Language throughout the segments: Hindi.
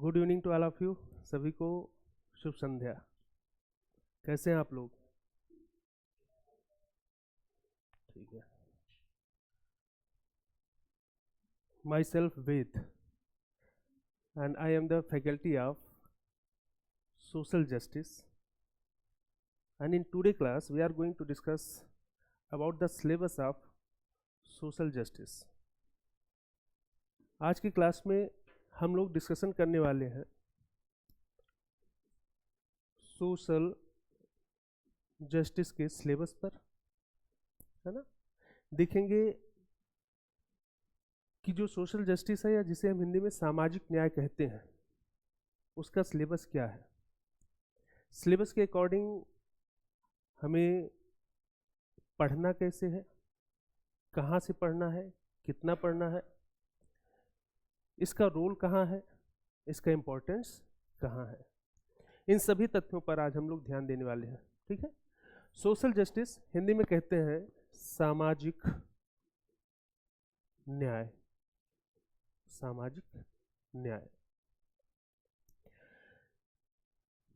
Good evening to all of you. सभी को शुभ संध्या। कैसे हैं आप लोग? ठीक है। Myself Ved and I am the faculty of social justice, and in today class we are going to discuss about the syllabus of social justice. आज की क्लास में हम लोग डिस्कशन करने वाले हैं सोशल जस्टिस के सिलेबस पर, है ना। देखेंगे कि जो सोशल जस्टिस है या जिसे हम हिंदी में सामाजिक न्याय कहते हैं उसका सिलेबस क्या है। सिलेबस के अकॉर्डिंग हमें पढ़ना कैसे है, कहाँ से पढ़ना है, कितना पढ़ना है, इसका रोल कहाँ है, इसका इम्पोर्टेंस कहाँ है, इन सभी तथ्यों पर आज हम लोग ध्यान देने वाले हैं। ठीक है। सोशल जस्टिस हिंदी में कहते हैं सामाजिक न्याय। सामाजिक न्याय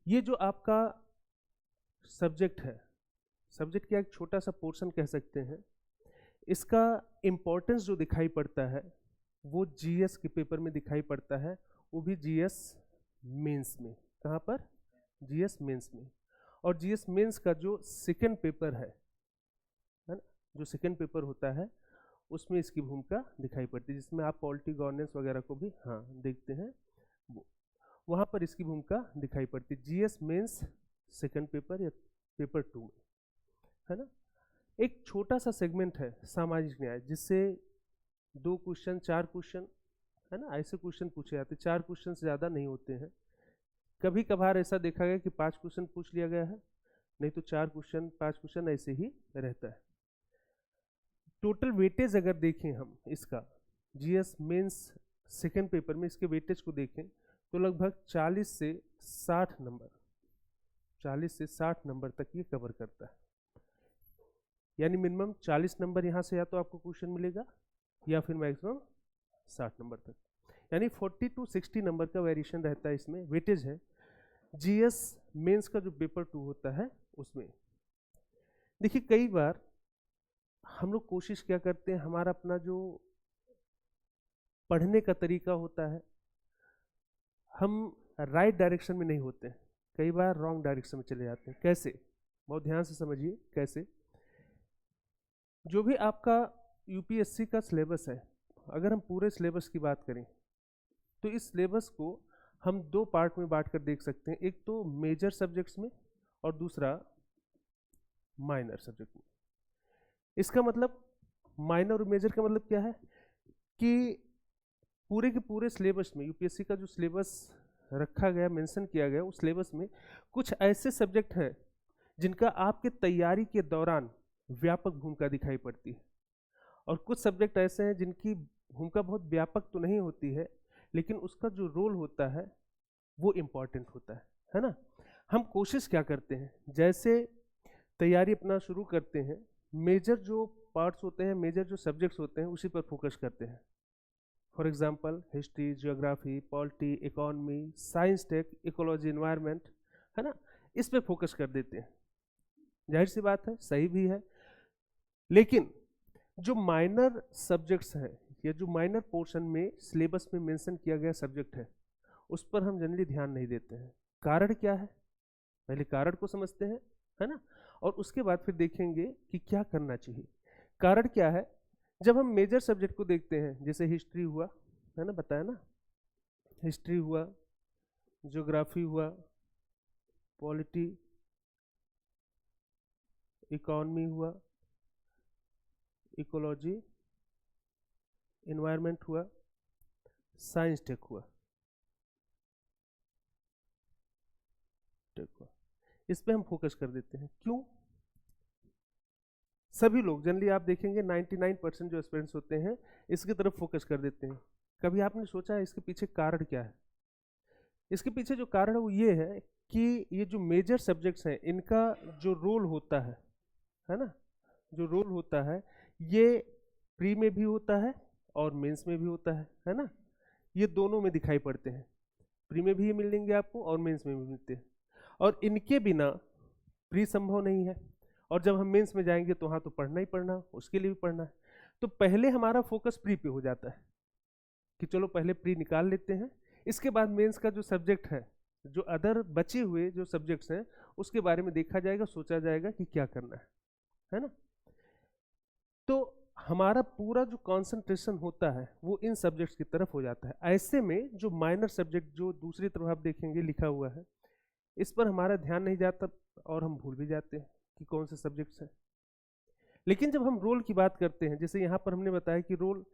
ये जो आपका सब्जेक्ट है, सब्जेक्ट का एक छोटा सा पोर्शन कह सकते हैं, इसका इम्पोर्टेंस जो दिखाई पड़ता है वो जीएस के पेपर में दिखाई पड़ता है, वो भी जीएस मेंस में। कहाँ पर? जीएस मेंस में। और जीएस मेंस का जो सेकंड पेपर है ना, जो सेकंड पेपर होता है उसमें इसकी भूमिका दिखाई पड़ती है, जिसमें आप पॉलिटी गवर्नेंस वगैरह को भी देखते हैं, वहाँ पर इसकी भूमिका दिखाई पड़ती है। जीएस मेंस सेकंड पेपर या पेपर 2 में, है ना। एक छोटा सा सेगमेंट है सामाजिक न्याय, जिससे 2 क्वेश्चन 4 क्वेश्चन, है ना, ऐसे क्वेश्चन पूछे जाते हैं। 4 क्वेश्चन से ज़्यादा नहीं होते हैं। कभी कभार ऐसा देखा गया कि 5 क्वेश्चन पूछ लिया गया है, नहीं तो 4 क्वेश्चन 5 क्वेश्चन ऐसे ही रहता है। टोटल वेटेज अगर देखें हम इसका, जीएस मेंस सेकेंड पेपर में इसके वेटेज को देखें तो लगभग 40 से 60 नंबर, 40 से 60 नंबर तक ये कवर करता है। यानी मिनिमम 40 नंबर यहाँ से या तो आपको क्वेश्चन मिलेगा या फिर मैक्सिमम 60 नंबर तक, यानी 40 to 60 नंबर का वेरिएशन रहता है इसमें, वेटेज है जीएस मेंस का जो पेपर 2 होता है उसमें। देखिए कई बार हम लोग कोशिश क्या करते हैं, हमारा अपना जो पढ़ने का तरीका होता है, हम राइट डायरेक्शन में नहीं होते हैं, कई बार रॉन्ग डायरेक्शन में चले जाते हैं। कैसे? बहुत ध्यान से समझिए कैसे। जो भी आपका यूपीएससी का सिलेबस है, अगर हम पूरे सिलेबस की बात करें तो इस सिलेबस को हम 2 पार्ट में बांट कर देख सकते हैं, एक तो मेजर सब्जेक्ट्स में और दूसरा माइनर सब्जेक्ट में। इसका मतलब माइनर और मेजर का मतलब क्या है कि पूरे के पूरे सिलेबस में, यूपीएससी का जो सिलेबस रखा गया, मेंशन किया गया, उस सिलेबस में कुछ ऐसे सब्जेक्ट हैं जिनका आपके तैयारी के दौरान व्यापक भूमिका दिखाई पड़ती है, और कुछ सब्जेक्ट ऐसे हैं जिनकी भूमिका बहुत व्यापक तो नहीं होती है, लेकिन उसका जो रोल होता है वो इम्पॉर्टेंट होता है ना। हम कोशिश क्या करते हैं, जैसे तैयारी अपना शुरू करते हैं, मेजर जो पार्ट्स होते हैं, मेजर जो सब्जेक्ट्स होते हैं उसी पर फोकस करते हैं। For example history, geography, polity, economy, science, tech, ecology, environment, है ना, इस पे फोकस कर देते हैं। जाहिर सी बात है, सही भी है। लेकिन जो माइनर सब्जेक्ट्स हैं या जो माइनर पोर्शन में सिलेबस में मेंशन किया गया सब्जेक्ट है, उस पर हम जनरली ध्यान नहीं देते हैं। कारण क्या है? पहले कारण को समझते हैं, है ना, और उसके बाद फिर देखेंगे कि क्या करना चाहिए। कारण क्या है? जब हम मेजर सब्जेक्ट को देखते हैं, जैसे हिस्ट्री हुआ, है ना, बताया ना, हिस्ट्री हुआ, ज्योग्राफी हुआ, पॉलिटी, इकोनॉमी हुआ, इकोलॉजी, एनवायरनमेंट हुआ, साइंस टेक हुआ, इस पे हम फोकस कर देते हैं। क्यों? सभी लोग जनरली आप देखेंगे 99% जो एस्पिरेंट्स होते हैं इसकी तरफ फोकस कर देते हैं। कभी आपने सोचा है इसके पीछे कारण क्या है? इसके पीछे जो कारण है वो ये है कि ये जो मेजर सब्जेक्ट्स हैं इनका जो रोल होता है ना, जो रोल होता है ये प्री में भी होता है और मेंस में भी होता है ना, ये दोनों में दिखाई पड़ते हैं। प्री में भी ये मिलेंगे आपको और मेंस में भी मिलते हैं, और इनके बिना प्री संभव नहीं है। और जब हम मेंस में जाएंगे तो वहाँ तो पढ़ना ही पढ़ना, उसके लिए भी पढ़ना है। तो पहले हमारा फोकस प्री पे हो जाता है कि चलो पहले प्री निकाल लेते हैं, इसके बाद मेंस का जो सब्जेक्ट है, जो अदर बचे हुए जो सब्जेक्ट्स हैं उसके बारे में देखा जाएगा, सोचा जाएगा कि क्या करना है ना। तो हमारा पूरा जो कंसंट्रेशन होता है वो इन सब्जेक्ट्स की तरफ हो जाता है। ऐसे में जो माइनर सब्जेक्ट जो दूसरी तरफ आप देखेंगे लिखा हुआ है, इस पर हमारा ध्यान नहीं जाता और हम भूल भी जाते हैं कि कौन से सब्जेक्ट्स हैं। लेकिन जब हम रोल की बात करते हैं, जैसे यहाँ पर हमने बताया कि रोल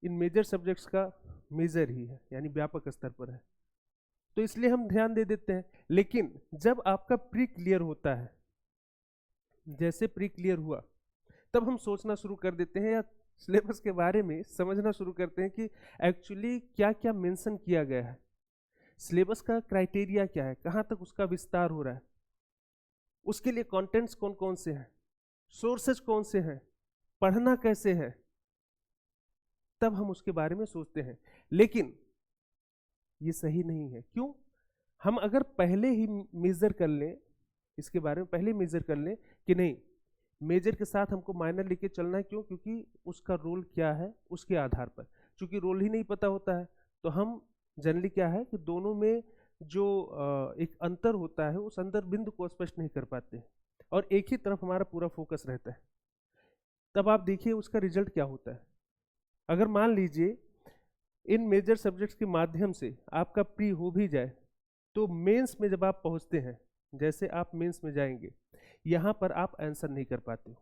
इन मेजर सब्जेक्ट्स का मेजर ही है, यानी व्यापक स्तर पर है, तो इसलिए हम ध्यान दे देते हैं। लेकिन जब आपका प्री क्लियर होता है, जैसे प्री क्लियर हुआ, तब हम सोचना शुरू कर देते हैं या सिलेबस के बारे में समझना शुरू करते हैं कि एक्चुअली क्या क्या मेंशन किया गया है, सिलेबस का क्राइटेरिया क्या है, कहाँ तक उसका विस्तार हो रहा है, उसके लिए कंटेंट्स कौन कौन से हैं, सोर्सेज कौन से हैं, पढ़ना कैसे है, तब हम उसके बारे में सोचते हैं। लेकिन ये सही नहीं है। क्यों? हम अगर पहले ही मेजर कर लें, इसके बारे में पहले मेजर कर लें कि नहीं मेजर के साथ हमको माइनर लेके चलना है, क्यों? क्योंकि उसका रोल क्या है उसके आधार पर, चूंकि रोल ही नहीं पता होता है तो हम जनरली क्या है कि दोनों में जो एक अंतर होता है उस अंतर बिंदु को स्पष्ट नहीं कर पाते और एक ही तरफ हमारा पूरा फोकस रहता है। तब आप देखिए उसका रिजल्ट क्या होता है। अगर मान लीजिए इन मेजर सब्जेक्ट्स के माध्यम से आपका प्री हो भी जाए, तो मेंस में जब आप पहुंचते हैं, जैसे आप मेंस में जाएंगे, यहाँ पर आप आंसर नहीं कर पाते हो।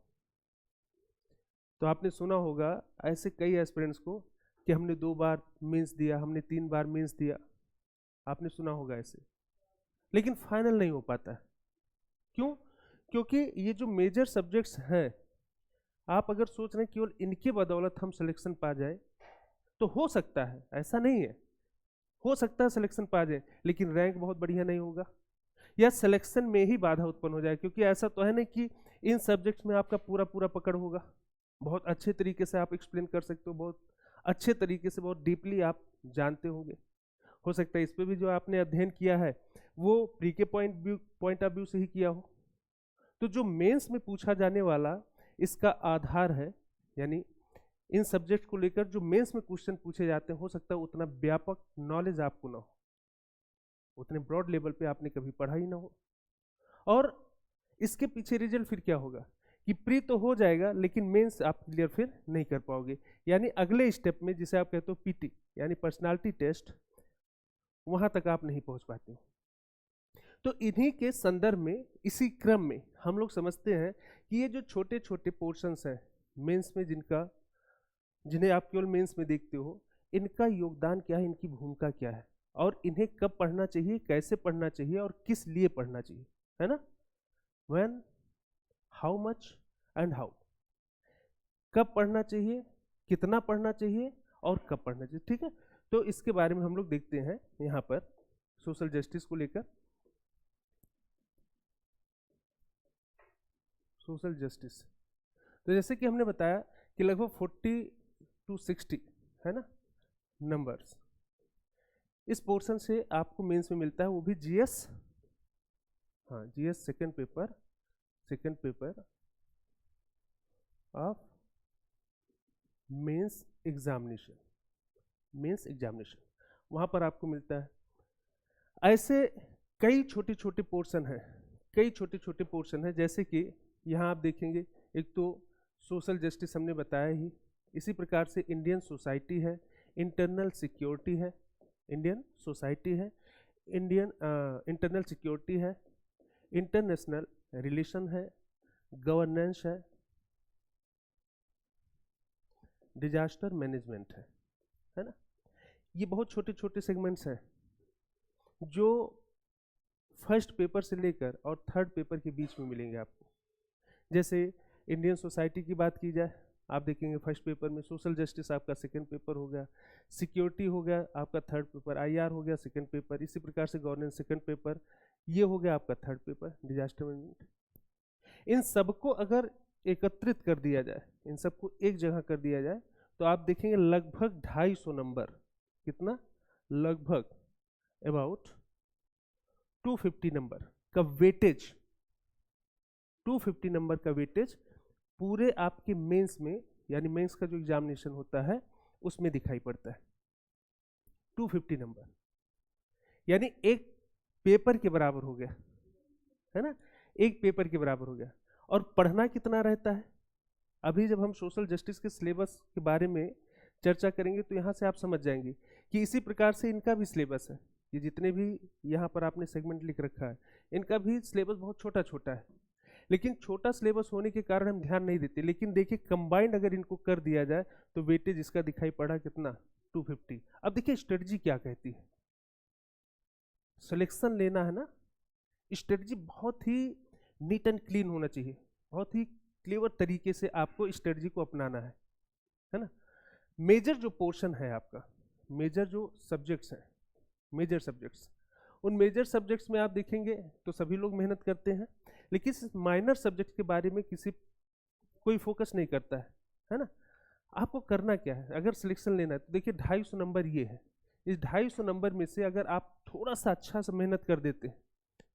तो आपने सुना होगा ऐसे कई एस्पिरेंट्स को कि हमने 2 बार मेंस दिया, हमने 3 बार मेंस दिया, आपने सुना होगा ऐसे, लेकिन फाइनल नहीं हो पाता है। क्यों? क्योंकि ये जो मेजर सब्जेक्ट्स हैं, आप अगर सोच रहे हैं केवल इनके बदौलत हम सिलेक्शन पा जाए तो हो सकता है, ऐसा नहीं है, हो सकता है सिलेक्शन पा जाए, लेकिन रैंक बहुत बढ़िया नहीं होगा या सिलेक्शन में ही बाधा उत्पन्न हो जाए। क्योंकि ऐसा तो है नहीं कि इन सब्जेक्ट्स में आपका पूरा पूरा पकड़ होगा, बहुत अच्छे तरीके से आप एक्सप्लेन कर सकते हो, बहुत अच्छे तरीके से, बहुत डीपली आप जानते होंगे। हो सकता है इस पे भी जो आपने अध्ययन किया है वो प्री के पॉइंट ऑफ व्यू से ही किया हो। तो जो मेंस में पूछा जाने वाला इसका आधार है, यानी इन सब्जेक्ट को लेकर जो मेंस में क्वेश्चन पूछे जाते हैं, हो सकता है उतना व्यापक नॉलेज आपको ना हो, उतने ब्रॉड लेवल पे आपने कभी पढ़ा ही ना हो। और इसके पीछे रिजल्ट फिर क्या होगा कि प्री तो हो जाएगा लेकिन मेंस आप क्लियर फिर नहीं कर पाओगे, यानी अगले स्टेप में जिसे आप कहते हो पीटी यानी पर्सनालिटी टेस्ट, वहां तक आप नहीं पहुंच पाते हो। तो इन्हीं के संदर्भ में, इसी क्रम में हम लोग समझते हैं कि ये जो छोटे छोटे पोर्शंस हैं मेंस में, जिन्हें आप केवल मेंस में देखते हो, इनका योगदान क्या है, इनकी भूमिका क्या है और इन्हें कब पढ़ना चाहिए, कैसे पढ़ना चाहिए और किस लिए पढ़ना चाहिए, है ना। When, how much and how, कब पढ़ना चाहिए, कितना पढ़ना चाहिए और कब पढ़ना चाहिए, ठीक है। तो इसके बारे में हम लोग देखते हैं यहाँ पर सोशल जस्टिस को लेकर। सोशल जस्टिस, तो जैसे कि हमने बताया कि लगभग 40 to 60 है ना नंबर्स, इस पोर्शन से आपको मेंस में मिलता है, वो भी जीएस, हाँ GS second paper of mains examination, वहाँ पर आपको मिलता है। ऐसे कई छोटे छोटे पोर्शन हैं, जैसे कि यहाँ आप देखेंगे, एक तो सोशल जस्टिस हमने बताया ही, इसी प्रकार से इंडियन सोसाइटी है, इंटरनल सिक्योरिटी है, इंटरनल सिक्योरिटी है, इंटरनेशनल रिलेशन है, गवर्नेंस है, डिजास्टर मैनेजमेंट है ना। ये बहुत छोटे छोटे सेगमेंट्स हैं जो फर्स्ट पेपर से लेकर और थर्ड पेपर के बीच में मिलेंगे आपको। जैसे इंडियन सोसाइटी की बात की जाए, आप देखेंगे फर्स्ट पेपर में, सोशल जस्टिस आपका सेकंड पेपर हो गया, सिक्योरिटी हो गया आपका थर्ड पेपर, आईआर हो गया सेकंड पेपर, इसी प्रकार से गवर्नेंस सेकंड पेपर, ये हो गया आपका थर्ड पेपर, डिजास्टर मैनेजमेंट। इन सबको अगर एकत्रित कर दिया जाए, इन सबको एक जगह कर दिया जाए, तो आप देखेंगे लगभग 250 नंबर, कितना, लगभग अबाउट 250 नंबर का वेटेज, 250 नंबर का वेटेज पूरे आपके मेंस में, यानी मेंस का जो एग्जामिनेशन होता है उसमें दिखाई पड़ता है। 250 नंबर यानी एक पेपर के बराबर हो गया, है ना, एक पेपर के बराबर हो गया। और पढ़ना कितना रहता है, अभी जब हम सोशल जस्टिस के सिलेबस के बारे में चर्चा करेंगे तो यहाँ से आप समझ जाएंगे कि इसी प्रकार से इनका भी सिलेबस है। ये जितने भी यहाँ पर आपने सेगमेंट लिख रखा है इनका भी सिलेबस बहुत छोटा छोटा है, लेकिन छोटा सिलेबस होने के कारण हम ध्यान नहीं देते। लेकिन देखिए कंबाइंड अगर इनको कर दिया जाए तो वेटेज इसका दिखाई पड़ा कितना, 250। अब देखिए स्ट्रेटजी क्या कहती है, सिलेक्शन लेना है ना, स्ट्रेटजी बहुत ही नीट एंड क्लीन होना चाहिए, बहुत ही क्लेवर तरीके से आपको स्ट्रेटजी को अपनाना है ना। मेजर जो पोर्शन है आपका, मेजर जो सब्जेक्ट्स हैं, मेजर सब्जेक्ट्स, उन मेजर सब्जेक्ट्स में आप देखेंगे तो सभी लोग मेहनत करते हैं, लेकिन इस माइनर सब्जेक्ट के बारे में कोई फोकस नहीं करता है ना। आपको करना क्या है, अगर सिलेक्शन लेना है तो देखिए 250 नंबर ये है, इस 250 नंबर में से अगर आप थोड़ा सा अच्छा सा मेहनत कर देते हैं,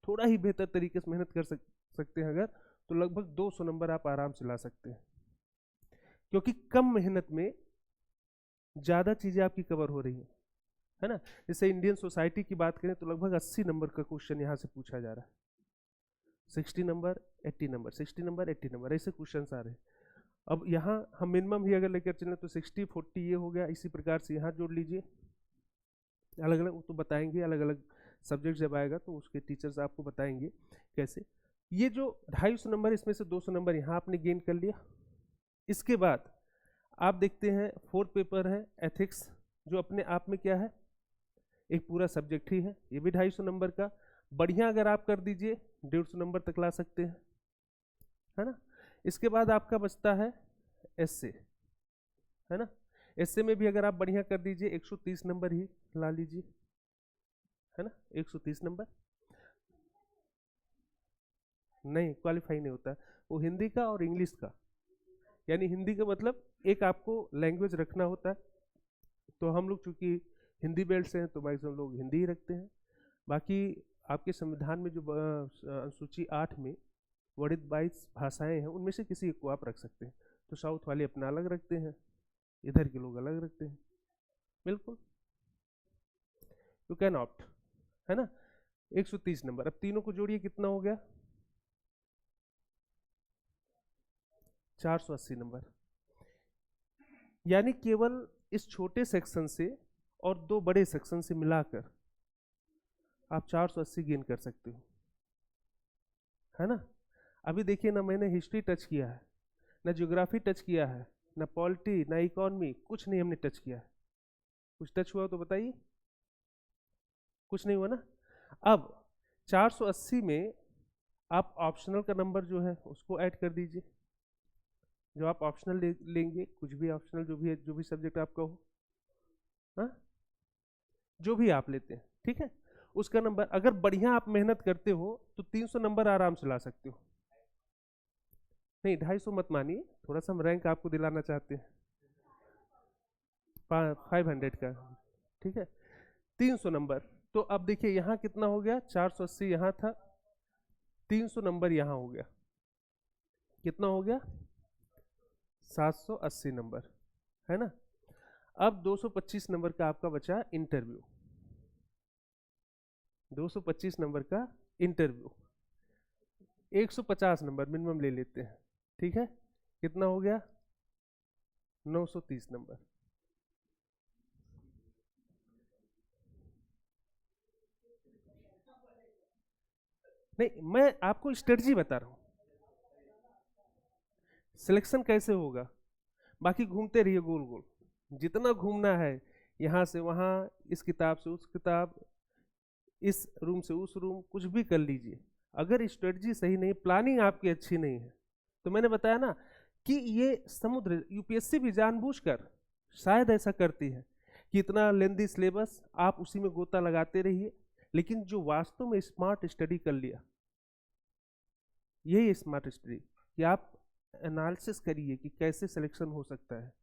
थोड़ा ही बेहतर तरीके से मेहनत कर सकते हैं अगर, तो लगभग 200 नंबर आप आराम से ला सकते हैं, क्योंकि कम मेहनत में ज़्यादा चीज़ें आपकी कवर हो रही है ना। जैसे इंडियन सोसाइटी की बात करें तो लगभग 80 नंबर का क्वेश्चन यहाँ से पूछा जा रहा है, 60 नंबर 80 नंबर, 60 नंबर 80 नंबर, ऐसे क्वेश्चन आ रहे हैं। अब यहाँ हम मिनिमम भी अगर लेकर चलें तो 60 40 ये हो गया, इसी प्रकार से यहाँ जोड़ लीजिए, अलग अलग तो बताएंगे, अलग अलग सब्जेक्ट जब आएगा तो उसके टीचर्स आपको बताएंगे कैसे। ये जो 250 नंबर, इसमें से 200 नंबर यहाँ आपने गेन कर लिया। इसके बाद आप देखते हैं फोर्थ पेपर है एथिक्स, जो अपने आप में क्या है, एक पूरा सब्जेक्ट ही है, ये भी 250 नंबर का। बढ़िया अगर आप कर दीजिए 150 नंबर तक ला सकते हैं, है ना। इसके बाद आपका बचता है एसए, है ना। एसए में भी अगर आप बढ़िया कर दीजिए 130 नंबर ही ला लीजिए, है ना, 130 नंबर। नहीं, क्वालिफाई नहीं होता, वो हिंदी का और इंग्लिश का, यानी हिंदी का मतलब एक आपको लैंग्वेज रखना होता है, तो हम लोग चूंकि हिंदी बेल्ट से हैं तो मैक्सिमम लोग हिंदी ही रखते हैं। बाकी आपके संविधान में जो अनुसूची 8 में वर्णित 22 भाषाएं हैं उनमें से किसी एक को आप रख सकते हैं, तो साउथ वाले अपना अलग रखते हैं, इधर के लोग अलग रखते हैं, बिल्कुल यू कैन ऑप्ट, है ना। 130 नंबर, अब तीनों को जोड़िए कितना हो गया, 480 नंबर। यानी केवल इस छोटे सेक्शन से और 2 बड़े सेक्शन से मिलाकर आप 480 गेन कर सकते हो, है ना। अभी देखिए ना, मैंने हिस्ट्री टच किया है, ना ज्योग्राफी टच किया है, ना पॉलिटी, ना इकोनॉमी, कुछ नहीं हमने टच किया है। कुछ टच हुआ तो बताइए, कुछ नहीं हुआ ना। अब 480 में आप ऑप्शनल का नंबर जो है उसको ऐड कर दीजिए, जो आप ऑप्शनल लेंगे, कुछ भी ऑप्शनल जो भी है, जो भी सब्जेक्ट आपका हो, हाँ, जो भी आप लेते हैं, ठीक है, उसका नंबर। अगर बढ़िया आप मेहनत करते हो तो 300 नंबर आराम से ला सकते हो। नहीं, 250 मत मानिए, थोड़ा सा हम रैंक आपको दिलाना चाहते हैं, 500 का, ठीक है, 300 नंबर। तो अब देखिए यहाँ कितना हो गया, 480 यहाँ था, 300 नंबर यहाँ हो गया, कितना हो गया, 780 नंबर, है ना। अब 225 नंबर का आपका बचा इंटरव्यू, 225 नंबर का इंटरव्यू, 150 नंबर मिनिमम ले लेते हैं, ठीक है, कितना हो गया, 930 नंबर। नहीं, मैं आपको स्ट्रेटजी बता रहा हूं, सिलेक्शन कैसे होगा, बाकी घूमते रहिए गोल गोल, जितना घूमना है, यहाँ से वहाँ, इस किताब से उस किताब, इस रूम से उस रूम, कुछ भी कर लीजिए, अगर स्ट्रेटजी सही नहीं, प्लानिंग आपकी अच्छी नहीं है, तो मैंने बताया ना कि ये समुद्र, यूपीएससी भी जानबूझकर शायद ऐसा करती है कि इतना लेंदी सिलेबस आप उसी में गोता लगाते रहिए, लेकिन जो वास्तव में स्मार्ट स्टडी कर लिया, यही स्मार्ट स्टडी, कि आप एनालिसिस करिए कि कैसे सिलेक्शन हो सकता है,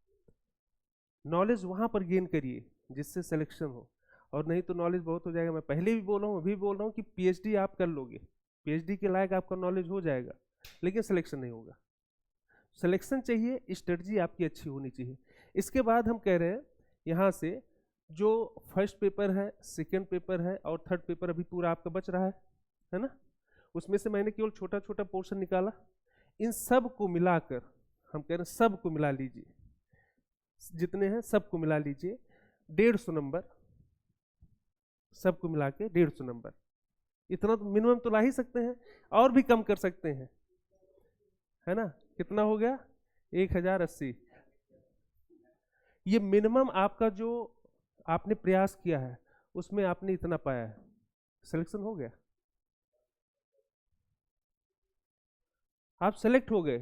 नॉलेज वहां पर गेन करिए जिससे सिलेक्शन हो, और नहीं तो नॉलेज बहुत हो जाएगा। मैं पहले भी बोल रहा हूँ, अभी बोल रहा हूँ कि पीएचडी आप कर लोगे, पीएचडी के लायक आपका नॉलेज हो जाएगा, लेकिन सिलेक्शन नहीं होगा। सिलेक्शन चाहिए, स्ट्रेटजी आपकी अच्छी होनी चाहिए। इसके बाद हम कह रहे हैं यहाँ से जो फर्स्ट पेपर है, सेकेंड पेपर है और थर्ड पेपर अभी पूरा आपका बच रहा है ना, उसमें से मैंने केवल छोटा छोटा पोर्शन निकाला। इन सब को मिलाकर हम कह रहे हैं सब को मिला लीजिए, जितने हैं सबको मिला लीजिए, 150 नंबर, सबको मिला के 150 नंबर। इतना तो मिनिमम तो ला ही सकते हैं, और भी कम कर सकते हैं, है ना। कितना हो गया? 1080। ये मिनिमम आपका जो आपने प्रयास किया है उसमें आपने इतना पाया है, सिलेक्शन हो गया, आप सेलेक्ट हो गए,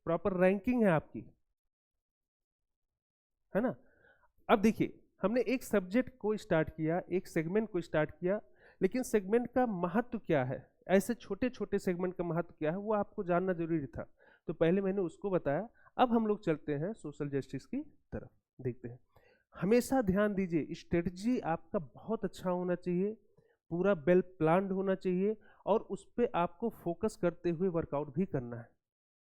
प्रॉपर रैंकिंग है आपकी, है ना। अब देखिए, हमने एक सब्जेक्ट को स्टार्ट किया, एक सेगमेंट को स्टार्ट किया, लेकिन सेगमेंट का महत्व क्या है, ऐसे छोटे छोटे सेगमेंट का महत्व क्या है, वो आपको जानना जरूरी था। तो पहले मैंने उसको बताया। अब हम लोग चलते हैं सोशल जस्टिस की तरफ, देखते हैं। हमेशा ध्यान दीजिए, स्ट्रेटजी आपका बहुत अच्छा होना चाहिए, पूरा वेल प्लान्ड होना चाहिए, और उस पर आपको फोकस करते हुए वर्कआउट भी करना है।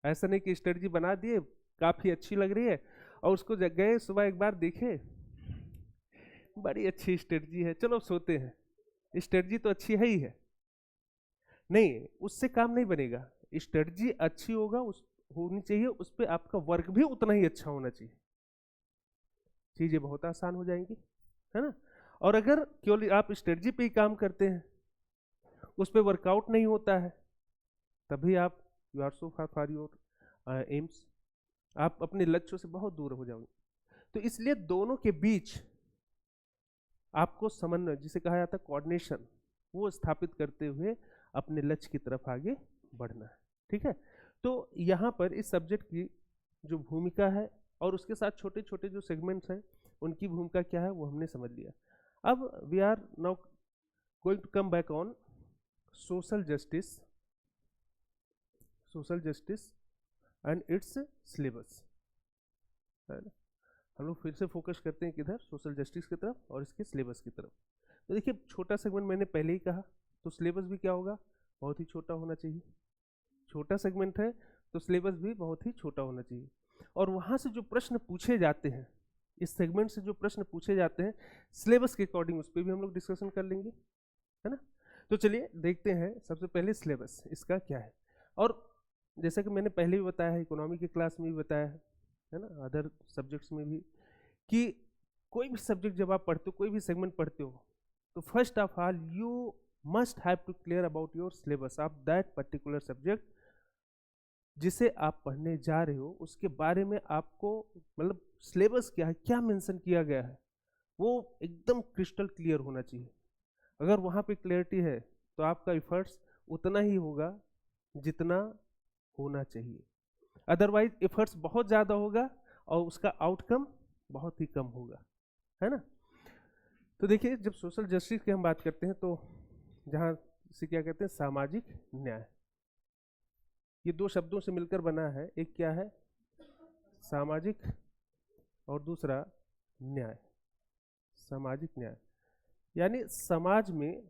ऐसा नहीं कि स्ट्रेटजी बना दिए, काफ़ी अच्छी लग रही है, और उसको गए सुबह एक बार देखे, बड़ी अच्छी स्ट्रेटजी है, चलो सोते हैं, स्ट्रेटजी तो अच्छी है ही है, नहीं, उससे काम नहीं बनेगा। स्ट्रेटजी अच्छी होनी चाहिए, उस पर आपका वर्क भी उतना ही अच्छा होना चाहिए, चीज़ें बहुत आसान हो जाएंगी, है ना। और अगर केवल आप स्ट्रेटजी पे ही काम करते हैं, उस पर वर्कआउट नहीं होता है, तभी आप you are so far for your aims, आप अपने लक्ष्यों से बहुत दूर हो जाओगे। तो इसलिए दोनों के बीच आपको समन्वय, जिसे कहा जाता है कोऑर्डिनेशन, वो स्थापित करते हुए अपने लक्ष्य की तरफ आगे बढ़ना है, ठीक है। तो यहाँ पर इस सब्जेक्ट की जो भूमिका है और उसके साथ छोटे छोटे जो सेगमेंट्स हैं उनकी भूमिका क्या है वो हमने समझ लिया। अब we are now going to come back on social justice and its syllabus, है ना। हम लोग फिर से फोकस करते हैं किधर, सोशल जस्टिस की तरफ और इसके सिलेबस की तरफ। तो देखिए, छोटा सेगमेंट मैंने पहले ही कहा, तो सिलेबस भी क्या होगा, बहुत ही छोटा होना चाहिए। छोटा सेगमेंट है तो सिलेबस भी बहुत ही छोटा होना चाहिए। और वहाँ से जो प्रश्न पूछे जाते हैं, इस सेगमेंट से जो प्रश्न पूछे जाते हैं सिलेबस के अकॉर्डिंग, उस पर भी हम लोग डिस्कशन कर लेंगे, है ना। तो चलिए देखते हैं सबसे पहले सिलेबस इसका क्या है। और जैसा कि मैंने पहले भी बताया है, इकोनॉमी की क्लास में भी बताया है ना, अदर सब्जेक्ट्स में भी, कि कोई भी सब्जेक्ट जब आप पढ़ते हो, कोई भी सेगमेंट पढ़ते हो, तो first of all you must have to clear about your syllabus of that particular subject जिसे आप पढ़ने जा रहे हो, उसके बारे में आपको मतलब सिलेबस क्या है, क्या मेंशन किया गया है, वो एकदम क्रिस्टल क्लियर होना चाहिए। अगर वहाँ पे क्लियरिटी है तो आपका एफर्ट्स उतना ही होगा जितना होना चाहिए, अदरवाइज एफर्ट्स बहुत ज़्यादा होगा और उसका आउटकम बहुत ही कम होगा, है ना। तो देखिए, जब सोशल जस्टिस की हम बात करते हैं तो जहाँ से क्या कहते हैं, सामाजिक न्याय, ये दो शब्दों से मिलकर बना है, एक क्या है, सामाजिक, और दूसरा न्याय। सामाजिक न्याय यानी समाज में,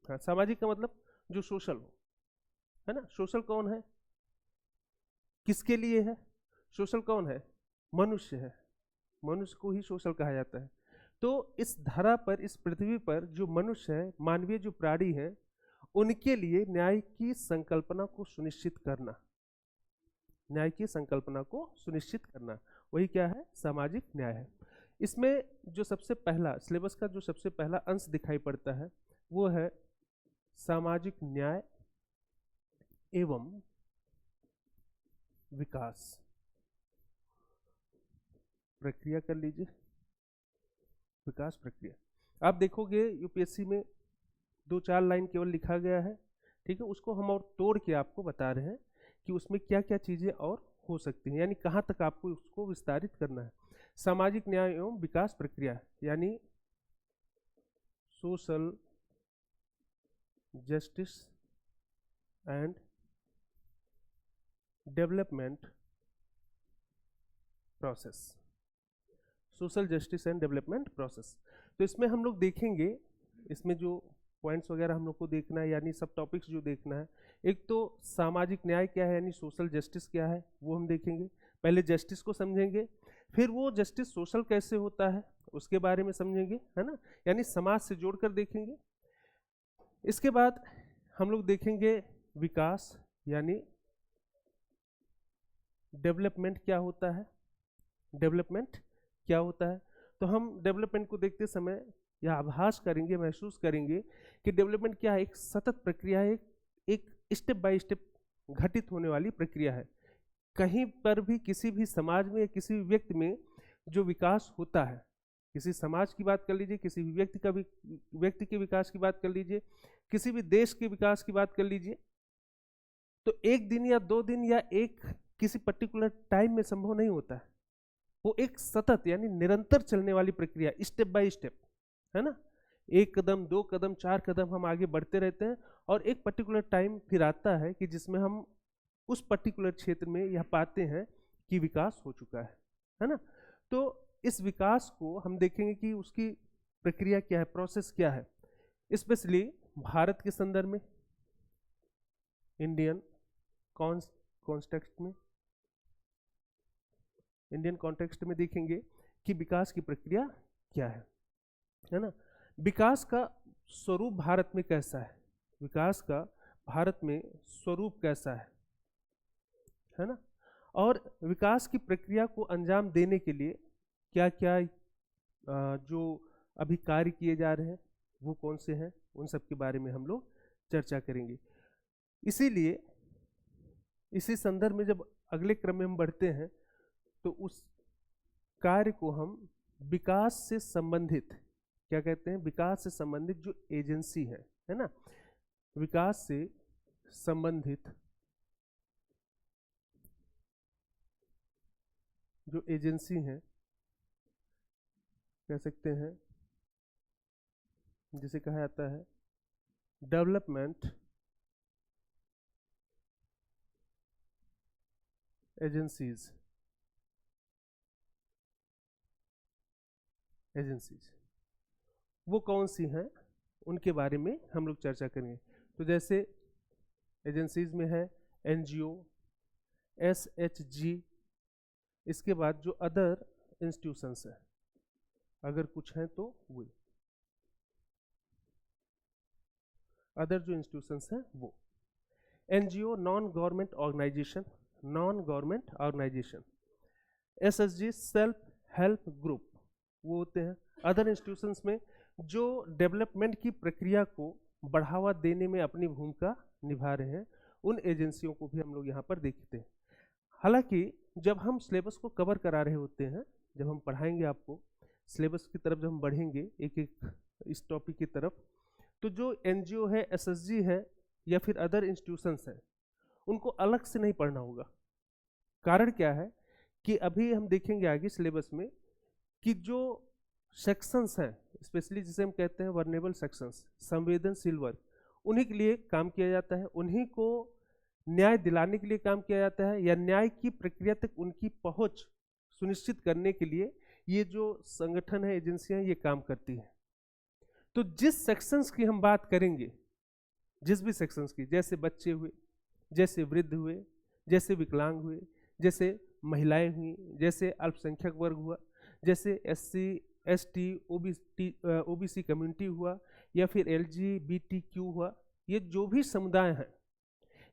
हाँ, सामाजिक का मतलब जो सोशल हो, है ना। सोशल कौन है, किसके लिए है, सोशल कौन है, मनुष्य है, मनुष्य को ही सोशल कहा जाता है। तो इस धरा पर, इस पृथ्वी पर जो मनुष्य है, मानवीय जो प्राणी है, उनके लिए न्याय की संकल्पना को सुनिश्चित करना, न्याय की संकल्पना को सुनिश्चित करना, वही क्या है, सामाजिक न्याय है। इसमें जो सबसे पहला सिलेबस का जो सबसे पहला अंश दिखाई पड़ता है वो है सामाजिक न्याय एवं विकास प्रक्रिया। कर लीजिए, विकास प्रक्रिया। आप देखोगे यूपीएससी में 2-4 लाइन केवल लिखा गया है, ठीक है, उसको हम और तोड़ के आपको बता रहे हैं कि उसमें क्या क्या चीज़ें और हो सकती हैं, यानी कहाँ तक आपको उसको विस्तारित करना है। सामाजिक न्याय एवं विकास प्रक्रिया यानी social justice and development process. Social justice and development process. तो इसमें हम लोग देखेंगे, इसमें जो पॉइंट्स वगैरह हम लोग को देखना है, यानी सब टॉपिक्स जो देखना है, एक तो सामाजिक न्याय क्या है यानी सोशल जस्टिस क्या है वो हम देखेंगे। पहले जस्टिस को समझेंगे, फिर वो जस्टिस सोशल कैसे होता है उसके बारे में समझेंगे, है ना, यानी समाज से जोड़कर देखेंगे। इसके बाद हम लोग देखेंगे विकास यानी डेवलपमेंट क्या होता है, डेवलपमेंट क्या होता है। तो हम डेवलपमेंट को देखते समय यह आभास करेंगे, महसूस करेंगे कि डेवलपमेंट क्या है, एक सतत प्रक्रिया है, एक स्टेप बाय स्टेप घटित होने वाली प्रक्रिया है। कहीं पर भी किसी भी समाज में या किसी भी व्यक्ति में जो विकास होता है, किसी समाज की बात कर लीजिए, किसी भी व्यक्ति के विकास की बात कर लीजिए, किसी भी देश के विकास की बात कर लीजिए, तो एक दिन या 2 दिन या एक किसी पर्टिकुलर टाइम में संभव नहीं होता है। वो एक सतत यानी निरंतर चलने वाली प्रक्रिया, स्टेप बाय स्टेप, है ना। 1 कदम 2 कदम 4 कदम हम आगे बढ़ते रहते हैं और एक पर्टिकुलर टाइम फिर आता है कि जिसमें हम उस पर्टिकुलर क्षेत्र में यह पाते हैं कि विकास हो चुका है ना। तो इस विकास को हम देखेंगे कि उसकी प्रक्रिया क्या है, प्रोसेस क्या है, स्पेशली भारत के संदर्भ में, इंडियन कॉन्टेक्स्ट में, इंडियन कॉन्टेक्स्ट में देखेंगे कि विकास की प्रक्रिया क्या है ना। विकास का स्वरूप भारत में कैसा है, विकास का भारत में स्वरूप कैसा है ना। और विकास की प्रक्रिया को अंजाम देने के लिए क्या क्या जो अभी कार्य किए जा रहे हैं वो कौन से हैं, उन सब के बारे में हम लोग चर्चा करेंगे। इसीलिए इसी संदर्भ में जब अगले क्रम में हम बढ़ते हैं तो उस कार्य को हम विकास से संबंधित क्या कहते हैं, विकास से संबंधित जो एजेंसी है ना, विकास से संबंधित जो एजेंसी हैं कह सकते हैं, जिसे कहा जाता है डेवलपमेंट एजेंसीज, वो कौन सी हैं उनके बारे में हम लोग चर्चा करेंगे। तो जैसे एजेंसीज में है एनजीओ, एसएचजी, इसके बाद जो अदर इंस्टीट्यूशंस हैं, अगर कुछ हैं तो वो अदर जो इंस्टीट्यूशंस हैं वो NGO, non government organisation, SHG self help group, वो होते हैं। अदर इंस्टीट्यूशंस में जो डेवलपमेंट की प्रक्रिया को बढ़ावा देने में अपनी भूमिका निभा रहे हैं, उन एजेंसियों को भी हम लोग यहाँ पर देखते हैं। हालांकि जब हम सिलेबस को कवर करा रहे होते हैं, जब हम पढ़ाएंगे आपको सिलेबस की तरफ, जब हम बढ़ेंगे एक एक इस टॉपिक की तरफ, तो जो एनजीओ है, एसएचजी है या फिर अदर इंस्टीट्यूशंस हैं, उनको अलग से नहीं पढ़ना होगा। कारण क्या है कि अभी हम देखेंगे आगे सिलेबस में कि जो सेक्शंस हैं, स्पेशली जिसे हम कहते हैं वर्नेबल सेक्शंस, संवेदनशील वर्ग, उन्हीं के लिए काम किया जाता है, उन्हीं को न्याय दिलाने के लिए काम किया जाता है, या न्याय की प्रक्रिया तक उनकी पहुंच सुनिश्चित करने के लिए ये जो संगठन है, एजेंसियां, ये काम करती हैं। तो जिस सेक्शंस की हम बात करेंगे, जिस भी सेक्शंस की, जैसे बच्चे हुए, जैसे वृद्ध हुए, जैसे विकलांग हुए, जैसे महिलाएं हुई, जैसे अल्पसंख्यक वर्ग हुआ, जैसे एससी एसटी ओबीसी कम्युनिटी हुआ, या फिर एलजीबीटीक्यू हुआ, ये जो भी समुदाय हैं,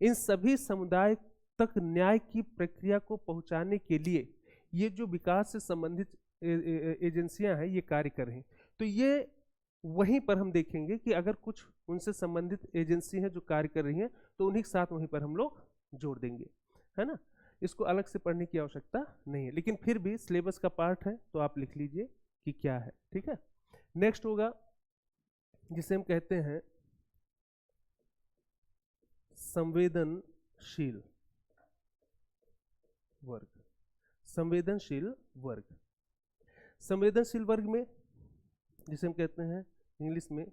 इन सभी समुदाय तक न्याय की प्रक्रिया को पहुंचाने के लिए ये जो विकास से संबंधित एजेंसियां हैं, ये कार्य कर रही हैं। तो ये वहीं पर हम देखेंगे कि अगर कुछ उनसे संबंधित एजेंसी हैं जो कार्य कर रही हैं, तो उन्हीं के साथ वहीं पर हम लोग जोड़ देंगे, है ना। इसको अलग से पढ़ने की आवश्यकता नहीं है, लेकिन फिर भी सिलेबस का पार्ट है तो आप लिख लीजिए कि क्या है, ठीक है। नेक्स्ट होगा जिसे हम कहते हैं संवेदनशील वर्ग। संवेदनशील वर्ग, संवेदनशील वर्ग में जिसे हम कहते हैं इंग्लिश में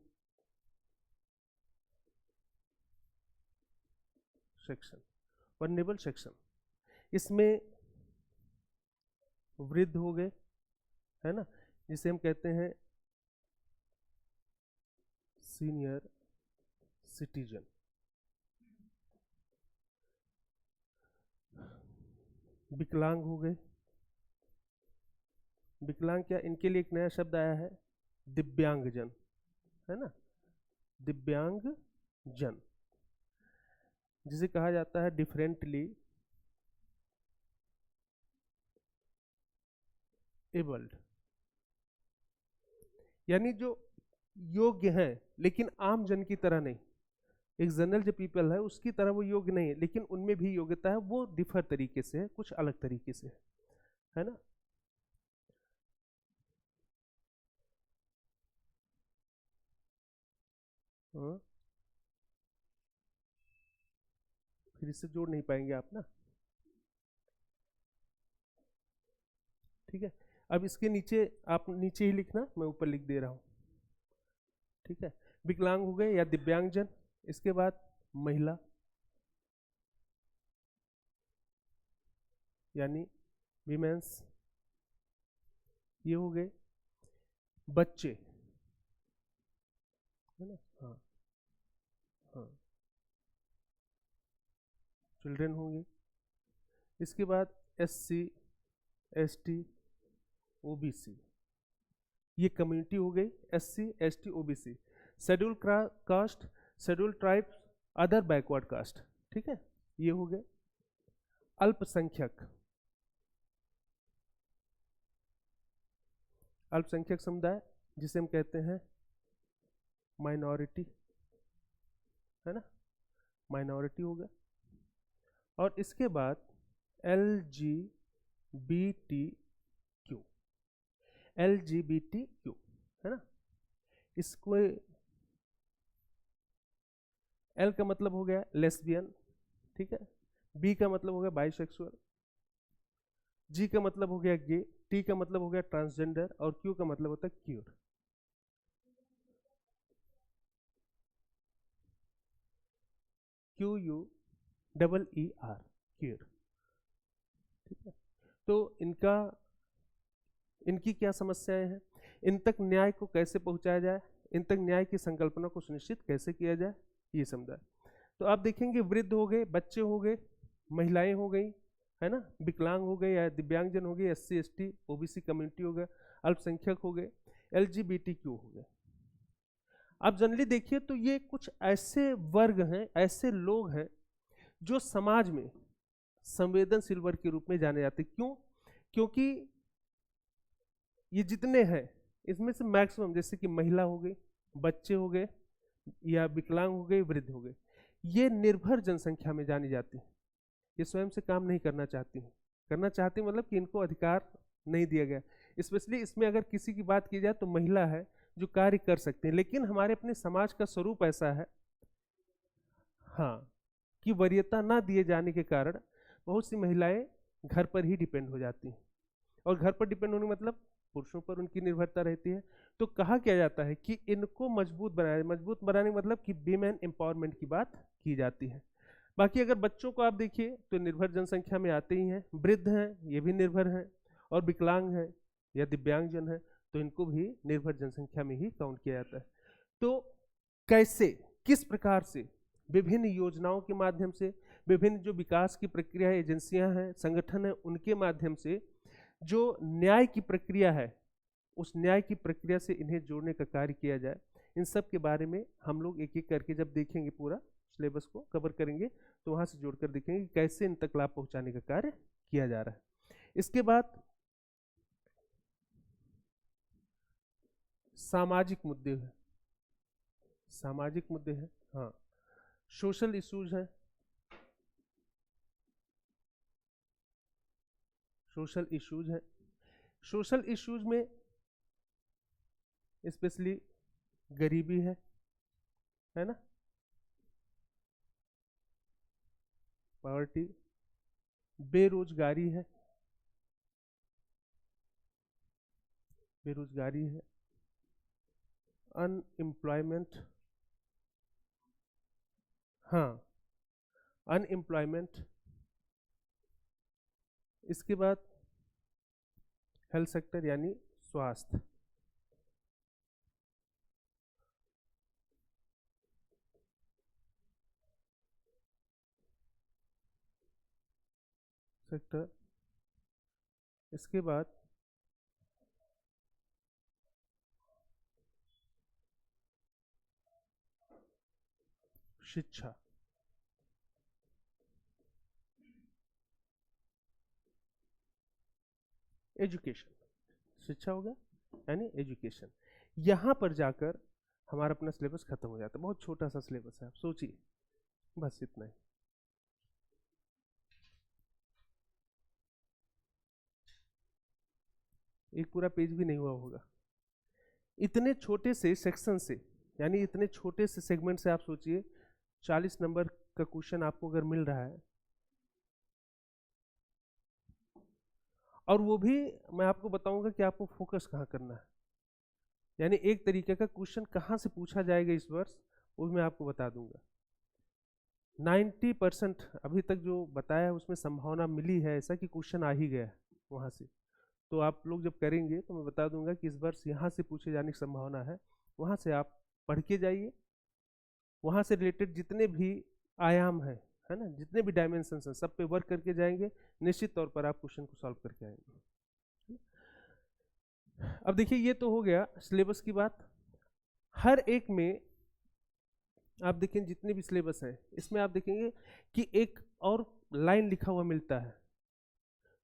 सेक्शन, वर्नेबल सेक्शन, इसमें वृद्ध हो गए, है ना, जिसे हम कहते हैं सीनियर सिटीजन। विकलांग हो गए, विकलांग क्या, इनके लिए एक नया शब्द आया है दिव्यांगजन, है ना, दिव्यांगजन, जिसे कहा जाता है डिफरेंटली एबल्ड, यानी जो योग्य हैं लेकिन आम जन की तरह नहीं, एक जनरल जो पीपल है उसकी तरह वो योग्य नहीं है, लेकिन उनमें भी योग्यता है, वो डिफर तरीके से है, कुछ अलग तरीके से है ना। हाँ, फिर इससे जोड़ नहीं पाएंगे आप ना, ठीक है। अब इसके नीचे आप नीचे ही लिखना, मैं ऊपर लिख दे रहा हूं, ठीक है। विकलांग हो गए या दिव्यांगजन, इसके बाद महिला यानी विमेंस, ये हो गए। बच्चे, है ना, हाँ हाँ, चिल्ड्रन होंगे। इसके बाद SC ST OBC, ये कम्युनिटी हो गई, SC ST OBC, schedule caste, schedule tribes, other backward caste, ठीक है, ये हो गए। अल्पसंख्यक, अल्पसंख्यक समुदाय जिसे हम कहते हैं माइनॉरिटी, है ना, माइनॉरिटी हो गया। और इसके बाद LGBTQ, LGBTQ, है ना, इसको L का मतलब हो गया लेस्बियन, ठीक है, B का मतलब हो गया बाइसेक्सुअल, G का मतलब हो गया गे, T का मतलब हो गया ट्रांसजेंडर, और Q का मतलब होता है क्यूर। QUEER, क्यूर, ठीक है। तो इनकी क्या समस्याएं हैं, इन तक न्याय को कैसे पहुंचाया जाए, इन तक न्याय की संकल्पना को सुनिश्चित कैसे किया जाए, ये समुदाय। तो आप देखेंगे वृद्ध हो गए, बच्चे हो गए, महिलाएं हो गई, है ना, विकलांग हो गए या दिव्यांगजन हो गए, SC ST OBC कम्युनिटी हो गए, अल्पसंख्यक हो गए, LGBTQ हो गए। आप जनरली देखिए तो ये कुछ ऐसे वर्ग हैं, ऐसे लोग हैं जो समाज में संवेदनशील वर्ग के रूप में जाने जाते। क्यों? क्योंकि ये जितने हैं इसमें से मैक्सिमम, जैसे कि महिला हो गई, बच्चे हो गए, या विकलांग हो गए, वृद्ध हो गए, ये निर्भर जनसंख्या में जानी जाती है। ये स्वयं से काम नहीं करना चाहती हैं, करना चाहती मतलब कि इनको अधिकार नहीं दिया गया। स्पेशली इसमें अगर किसी की बात की जाए तो महिला है जो कार्य कर सकते हैं, लेकिन हमारे अपने समाज का स्वरूप ऐसा है, हाँ, कि वरीयता ना दिए जाने के कारण बहुत सी महिलाएं घर पर ही डिपेंड हो जाती हैं, और घर पर डिपेंड होने मतलब पुरुषों पर उनकी निर्भरता रहती है। तो कहा क्या जाता है कि इनको मजबूत बनाने मतलब कि विमेन एम्पावरमेंट की बात की जाती है। बाकी अगर बच्चों को आप देखिए तो निर्भर जनसंख्या में आते ही हैं, वृद्ध हैं ये भी निर्भर हैं, और विकलांग हैं या दिव्यांगजन हैं तो इनको भी निर्भर जनसंख्या में ही काउंट किया जाता है। तो कैसे, किस प्रकार से विभिन्न योजनाओं के माध्यम से, विभिन्न जो विकास की प्रक्रिया एजेंसियां हैं, संगठन है, उनके माध्यम से जो न्याय की प्रक्रिया है उस न्याय की प्रक्रिया से इन्हें जोड़ने का कार्य किया जाए, इन सब के बारे में हम लोग एक एक करके जब देखेंगे, पूरा सिलेबस को कवर करेंगे तो वहां से जोड़कर देखेंगे कि कैसे इन तक लाभ पहुंचाने का कार्य किया जा रहा है। इसके बाद सामाजिक मुद्दे हैं, सामाजिक मुद्दे हैं, हाँ, सोशल इश्यूज हैं, सोशल इश्यूज हैं, सोशल इश्यूज में स्पेशली गरीबी है ना, पॉवर्टी, बेरोजगारी है, बेरोजगारी है, अनएम्प्लॉयमेंट, हाँ, अनएम्प्लॉयमेंट। इसके बाद हेल्थ सेक्टर यानी स्वास्थ्य, सेक्टर, इसके बाद शिक्षा, एजुकेशन, शिक्षा हो गया यानी एजुकेशन। यहां पर जाकर हमारा अपना सिलेबस खत्म हो जाता है। बहुत छोटा सा सिलेबस है, आप सोचिए, बस इतना ही। एक पूरा पेज भी नहीं हुआ होगा। इतने छोटे से सेक्शन से, यानी इतने छोटे से सेगमेंट से आप सोचिए 40 नंबर का क्वेश्चन आपको अगर मिल रहा है, और वो भी मैं आपको बताऊंगा कि आपको फोकस कहाँ करना है, यानी एक तरीके का क्वेश्चन कहाँ से पूछा जाएगा इस वर्ष, वो भी मैं आपको बता दूंगा। 90% अभी तक जो बताया है उसमें संभावना मिली है ऐसा कि क्वेश्चन आ ही गया है वहाँ से। तो आप लोग जब करेंगे तो मैं बता दूंगा कि इस वर्ष यहाँ से पूछे जाने की संभावना है, वहाँ से आप पढ़ के जाइए। वहाँ से रिलेटेड जितने भी आयाम है ना, जितने भी डायमेंशन हैं, सब पे वर्क करके जाएंगे, निश्चित तौर पर आप क्वेश्चन को सॉल्व करके आएंगे। अब देखिए, ये तो हो गया सिलेबस की बात। हर एक में आप देखें, जितने भी सिलेबस हैं इसमें आप देखेंगे कि एक और लाइन लिखा हुआ मिलता है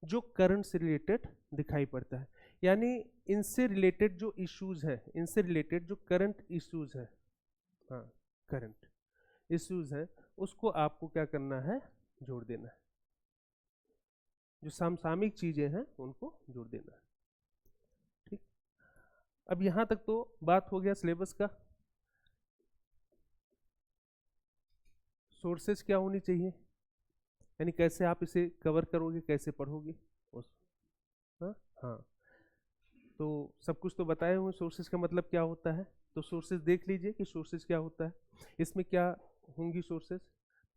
जो करंट से रिलेटेड दिखाई पड़ता है, यानी इनसे रिलेटेड जो इश्यूज है, इनसे रिलेटेड जो करंट इश्यूज है, हाँ करंट इश्यूज है, उसको आपको क्या करना है, जोड़ देना है। जो समसामयिक चीजें हैं उनको जोड़ देना है। ठीक, अब यहां तक तो बात हो गया सिलेबस का। सोर्सेज क्या होनी चाहिए, यानी कैसे आप इसे कवर करोगे, कैसे पढ़ोगे उस, हाँ हाँ, तो सब कुछ तो बताए हुए सोर्सेज का मतलब क्या होता है। तो सोर्सेज देख लीजिए कि सोर्सेज क्या होता है, इसमें क्या होंगी सोर्सेज।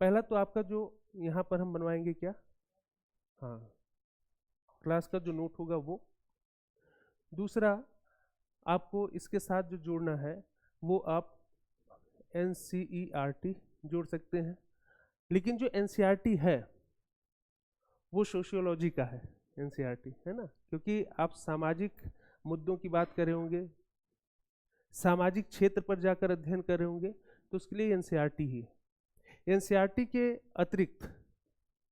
पहला तो आपका जो यहाँ पर हम बनवाएंगे क्या, हाँ क्लास का जो नोट होगा वो। दूसरा आपको इसके साथ जो जोड़ना है वो आप NCERT जोड़ सकते हैं, लेकिन जो NCERT है वो सोशियोलॉजी का है, NCERT है ना, क्योंकि आप सामाजिक मुद्दों की बात कर रहे होंगे, सामाजिक क्षेत्र पर जाकर अध्ययन कर रहे होंगे, तो उसके लिए NCERT ही है। NCERT के अतिरिक्त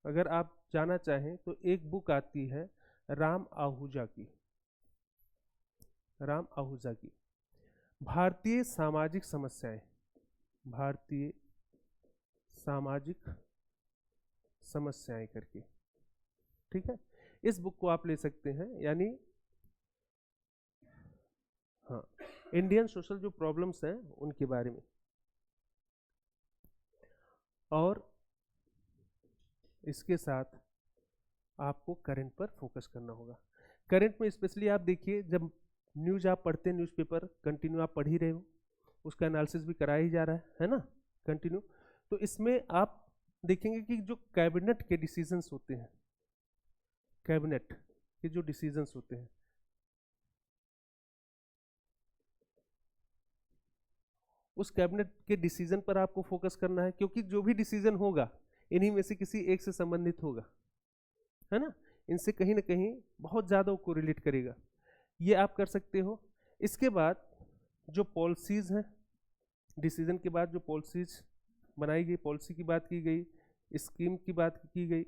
अगर आप जाना चाहें तो एक बुक आती है राम आहूजा की, राम आहूजा की भारतीय सामाजिक समस्याएं, भारतीय सामाजिक समस्याएं करके, ठीक है, इस बुक को आप ले सकते हैं। यानी हाँ, इंडियन सोशल जो प्रॉब्लम्स हैं उनके बारे में, और इसके साथ आपको करंट पर फोकस करना होगा। करंट में स्पेशली आप देखिए, जब न्यूज आप पढ़ते हैं, न्यूज़पेपर कंटिन्यू आप पढ़ ही रहे हो, उसका एनालिसिस भी कराया ही जा रहा है ना कंटिन्यू, तो इसमें आप देखेंगे कि जो कैबिनेट के डिसीजंस होते हैं, कैबिनेट के जो डिसीजंस होते हैं, उस कैबिनेट के डिसीजन पर आपको फोकस करना है, क्योंकि जो भी डिसीजन होगा इन्हीं में से किसी एक से संबंधित होगा, है ना, इनसे कहीं ना कहीं बहुत ज़्यादा को रिलेट करेगा, ये आप कर सकते हो। इसके बाद जो पॉलिसीज़ हैं, डिसीजन के बाद जो पॉलिसीज बनाई गई, पॉलिसी की बात की गई, स्कीम की बात की गई,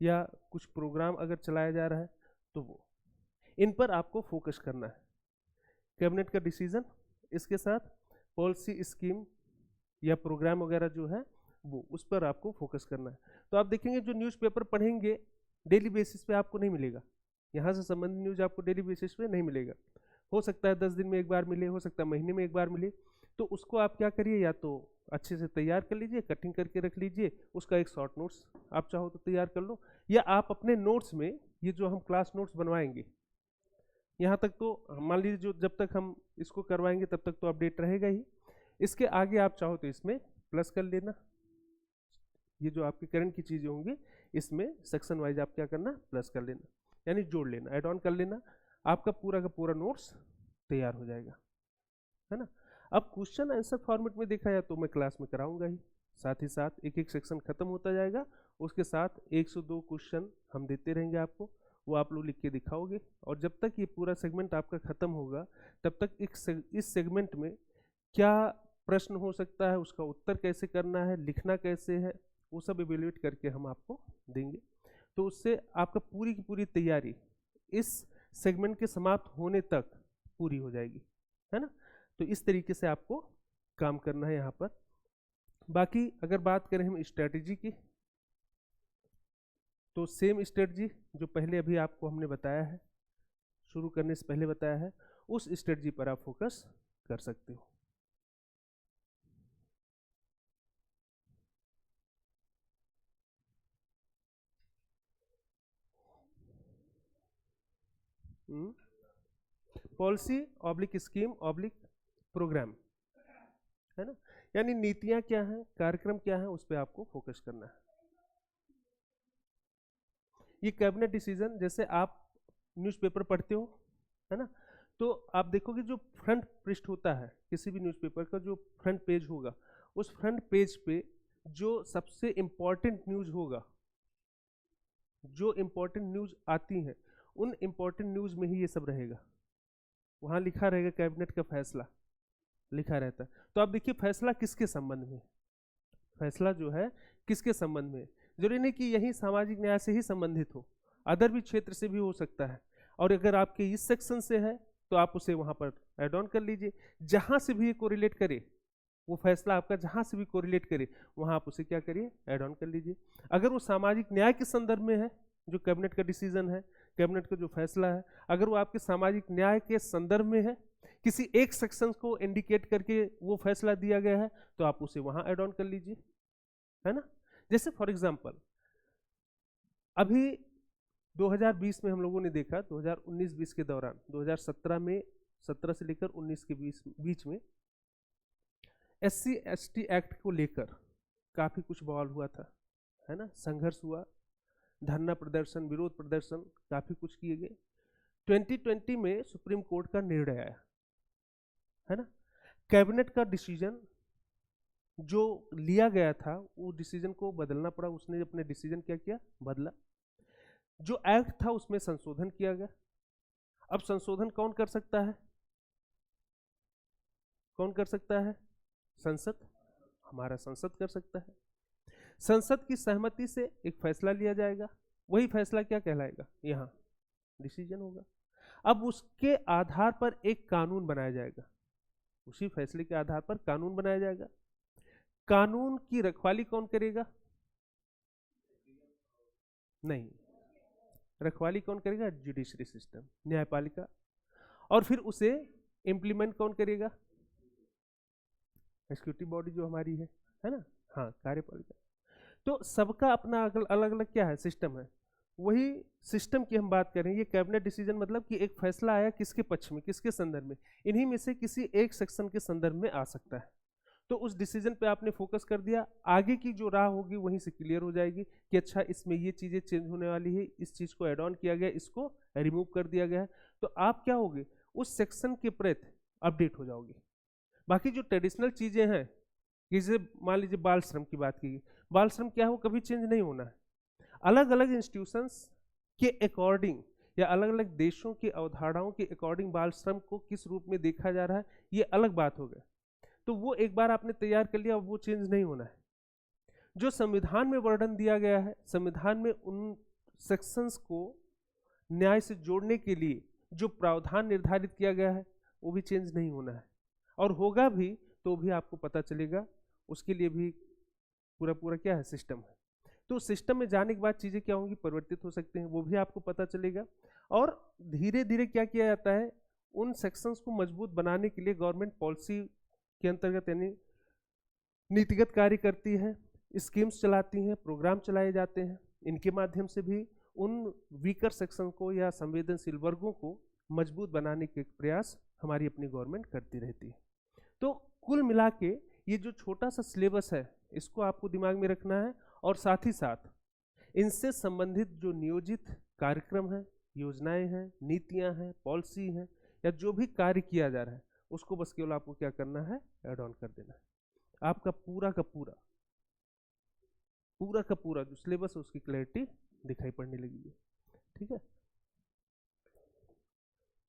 या कुछ प्रोग्राम अगर चलाया जा रहा है तो वो, इन पर आपको फोकस करना है। कैबिनेट का डिसीजन, इसके साथ पॉलिसी, स्कीम या प्रोग्राम वगैरह जो है वो, उस पर आपको फोकस करना है। तो आप देखेंगे जो न्यूज़पेपर पढ़ेंगे डेली बेसिस पे आपको नहीं मिलेगा, यहाँ से संबंधित न्यूज आपको डेली बेसिस पे नहीं मिलेगा, हो सकता है 10 दिन में एक बार मिले, हो सकता है महीने में एक बार मिले। तो उसको आप क्या करिए, या तो अच्छे से तैयार कर लीजिए, कटिंग करके रख लीजिए, उसका एक शॉर्ट नोट्स आप चाहो तो तैयार कर लो, या आप अपने नोट्स में, ये जो हम क्लास नोट्स बनवाएंगे, यहाँ तक तो मान लीजिए जो जब तक हम इसको करवाएंगे तब तक तो अपडेट रहेगा ही, इसके आगे आप चाहो तो इसमें प्लस कर लेना, ये जो आपके करंट की चीज़ें होंगी इसमें सेक्शन वाइज आप क्या करना, प्लस कर लेना, यानी जोड़ लेना, ऐड ऑन कर लेना। आपका पूरा का पूरा नोट्स तैयार हो जाएगा, है ना। अब क्वेश्चन आंसर फॉर्मेट में देखा जाए तो मैं क्लास में कराऊंगा ही, साथ ही साथ एक एक सेक्शन खत्म होता जाएगा, उसके साथ 102 क्वेश्चन हम देते रहेंगे आपको, वो आप लोग लिख के दिखाओगे। और जब तक ये पूरा सेगमेंट आपका खत्म होगा तब तक इस सेगमेंट में क्या प्रश्न हो सकता है, उसका उत्तर कैसे करना है, लिखना कैसे है, वो सब इवेल्युएट करके हम आपको देंगे। तो उससे आपका पूरी की पूरी तैयारी इस सेगमेंट के समाप्त होने तक पूरी हो जाएगी, है ना। तो इस तरीके से आपको काम करना है यहाँ पर। बाकी अगर बात करें हम स्ट्रेटजी की, तो सेम स्ट्रेटजी जो पहले अभी आपको हमने बताया है, शुरू करने से पहले बताया है, उस स्ट्रेटजी पर आप फोकस कर सकते हो। Policy oblique scheme oblique program, है ना, यानी नीतियां क्या हैं, कार्यक्रम क्या है, उस पर आपको फोकस करना है। ये कैबिनेट डिसीजन, जैसे आप न्यूज़पेपर पढ़ते हो, है ना, तो आप देखोगे जो फ्रंट पृष्ठ होता है किसी भी न्यूज़पेपर का, जो फ्रंट पेज होगा, उस फ्रंट पेज पे जो सबसे इंपॉर्टेंट न्यूज़ होगा, जो इंपॉर्टेंट न्यूज़ आती हैं, उन इंपॉर्टेंट न्यूज़ में ही ये सब रहेगा। वहाँ लिखा रहेगा कैबिनेट का फैसला लिखा रहता है। तो आप देखिए फैसला किसके संबंध में, फैसला जो है किसके संबंध में, जरूरी नहीं कि यही सामाजिक न्याय से ही संबंधित हो, अदर भी क्षेत्र से भी हो सकता है। और अगर आपके इस सेक्शन से है तो आप उसे वहां पर ऐड ऑन कर लीजिए, जहां से भी कोरिलेट करे, वो फैसला आपका जहां से भी कोरिलेट करे वहां आप उसे क्या करिए, ऐड ऑन कर लीजिए। अगर वो सामाजिक न्याय के संदर्भ में है, जो कैबिनेट का डिसीजन है, कैबिनेट का जो फैसला है, अगर वो आपके सामाजिक न्याय के संदर्भ में है, किसी एक सेक्शन को इंडिकेट करके वो फैसला दिया गया है, तो आप उसे वहां ऐड ऑन कर लीजिए, है ना। जैसे फॉर एग्जांपल अभी 2020 में हम लोगों ने देखा, 2019-20 के दौरान, 2017 में, 17 से लेकर 19 के बीच में SC/ST एक्ट को लेकर काफी कुछ बवाल हुआ था, है ना, संघर्ष हुआ, धरना प्रदर्शन, विरोध प्रदर्शन, काफी कुछ किए गए। 2020 में सुप्रीम कोर्ट का निर्णय आया, है ना, कैबिनेट का डिसीजन जो लिया गया था वो डिसीजन को बदलना पड़ा, उसने अपने डिसीजन क्या किया, बदला। जो एक्ट था उसमें संशोधन किया गया। अब संशोधन कौन कर सकता है, कौन कर सकता है, संसद, हमारा संसद कर सकता है। संसद की सहमति से एक फैसला लिया जाएगा, वही फैसला क्या कहलाएगा, यहाँ डिसीजन होगा। अब उसके आधार पर एक कानून बनाया जाएगा, उसी फैसले के आधार पर कानून बनाया जाएगा। कानून की रखवाली कौन करेगा, नहीं, रखवाली कौन करेगा, जुडिशरी सिस्टम, न्यायपालिका। और फिर उसे इंप्लीमेंट कौन करेगा, एग्जीक्यूटिव बॉडी जो हमारी है ना, हाँ, कार्यपालिका। तो सबका अपना अलग अलग क्या है, सिस्टम है। वही सिस्टम की हम बात करें, ये कैबिनेट डिसीजन मतलब कि एक फैसला आया किसके पक्ष में, किसके संदर्भ में, इन्हीं में से किसी एक सेक्शन के संदर्भ में आ सकता है। तो उस डिसीजन पे आपने फोकस कर दिया, आगे की जो राह होगी वहीं से क्लियर हो जाएगी कि अच्छा इसमें ये चीज़ें चेंज होने वाली है, इस चीज़ को एड ऑन किया गया, इसको रिमूव कर दिया गया है। तो आप क्या होगे, उस सेक्शन के प्रति अपडेट हो जाओगे। बाकी जो ट्रेडिशनल चीज़ें हैं, जैसे मान लीजिए बाल श्रम की बात की, बाल श्रम क्या है, वो कभी चेंज नहीं होना है। अलग अलग इंस्टीट्यूशंस के अकॉर्डिंग या अलग अलग देशों की अवधारणाओं के अकॉर्डिंग बाल श्रम को किस रूप में देखा जा रहा है, ये अलग बात हो गई। तो वो एक बार आपने तैयार कर लिया, वो चेंज नहीं होना है। जो संविधान में वर्णन दिया गया है, संविधान में उन सेक्शंस को न्याय से जोड़ने के लिए जो प्रावधान निर्धारित किया गया है, वो भी चेंज नहीं होना है। और होगा भी तो भी आपको पता चलेगा, उसके लिए भी पूरा पूरा क्या है, सिस्टम है। तो सिस्टम में जाने के बाद चीज़ें क्या होंगी, परिवर्तित हो सकते हैं, वो भी आपको पता चलेगा। और धीरे धीरे क्या किया जाता है, उन सेक्शंस को मजबूत बनाने के लिए गवर्नमेंट पॉलिसी के अंतर्गत यानी नीतिगत कार्य करती है, स्कीम्स चलाती हैं, प्रोग्राम चलाए जाते हैं। इनके माध्यम से भी उन वीकर सेक्शन को या संवेदनशील वर्गों को मजबूत बनाने के प्रयास हमारी अपनी गवर्नमेंट करती रहती है। तो कुल मिला के ये जो छोटा सा सिलेबस है, इसको आपको दिमाग में रखना है। और साथ ही साथ इनसे संबंधित जो नियोजित कार्यक्रम है, योजनाएं हैं, नीतियां हैं, पॉलिसी हैं, या जो भी कार्य किया जा रहा है उसको बस केवल आपको क्या करना है, ऐड ऑन कर देना है। आपका पूरा का पूरा जो सिलेबस है उसकी क्लैरिटी दिखाई पड़ने लगी है। ठीक है,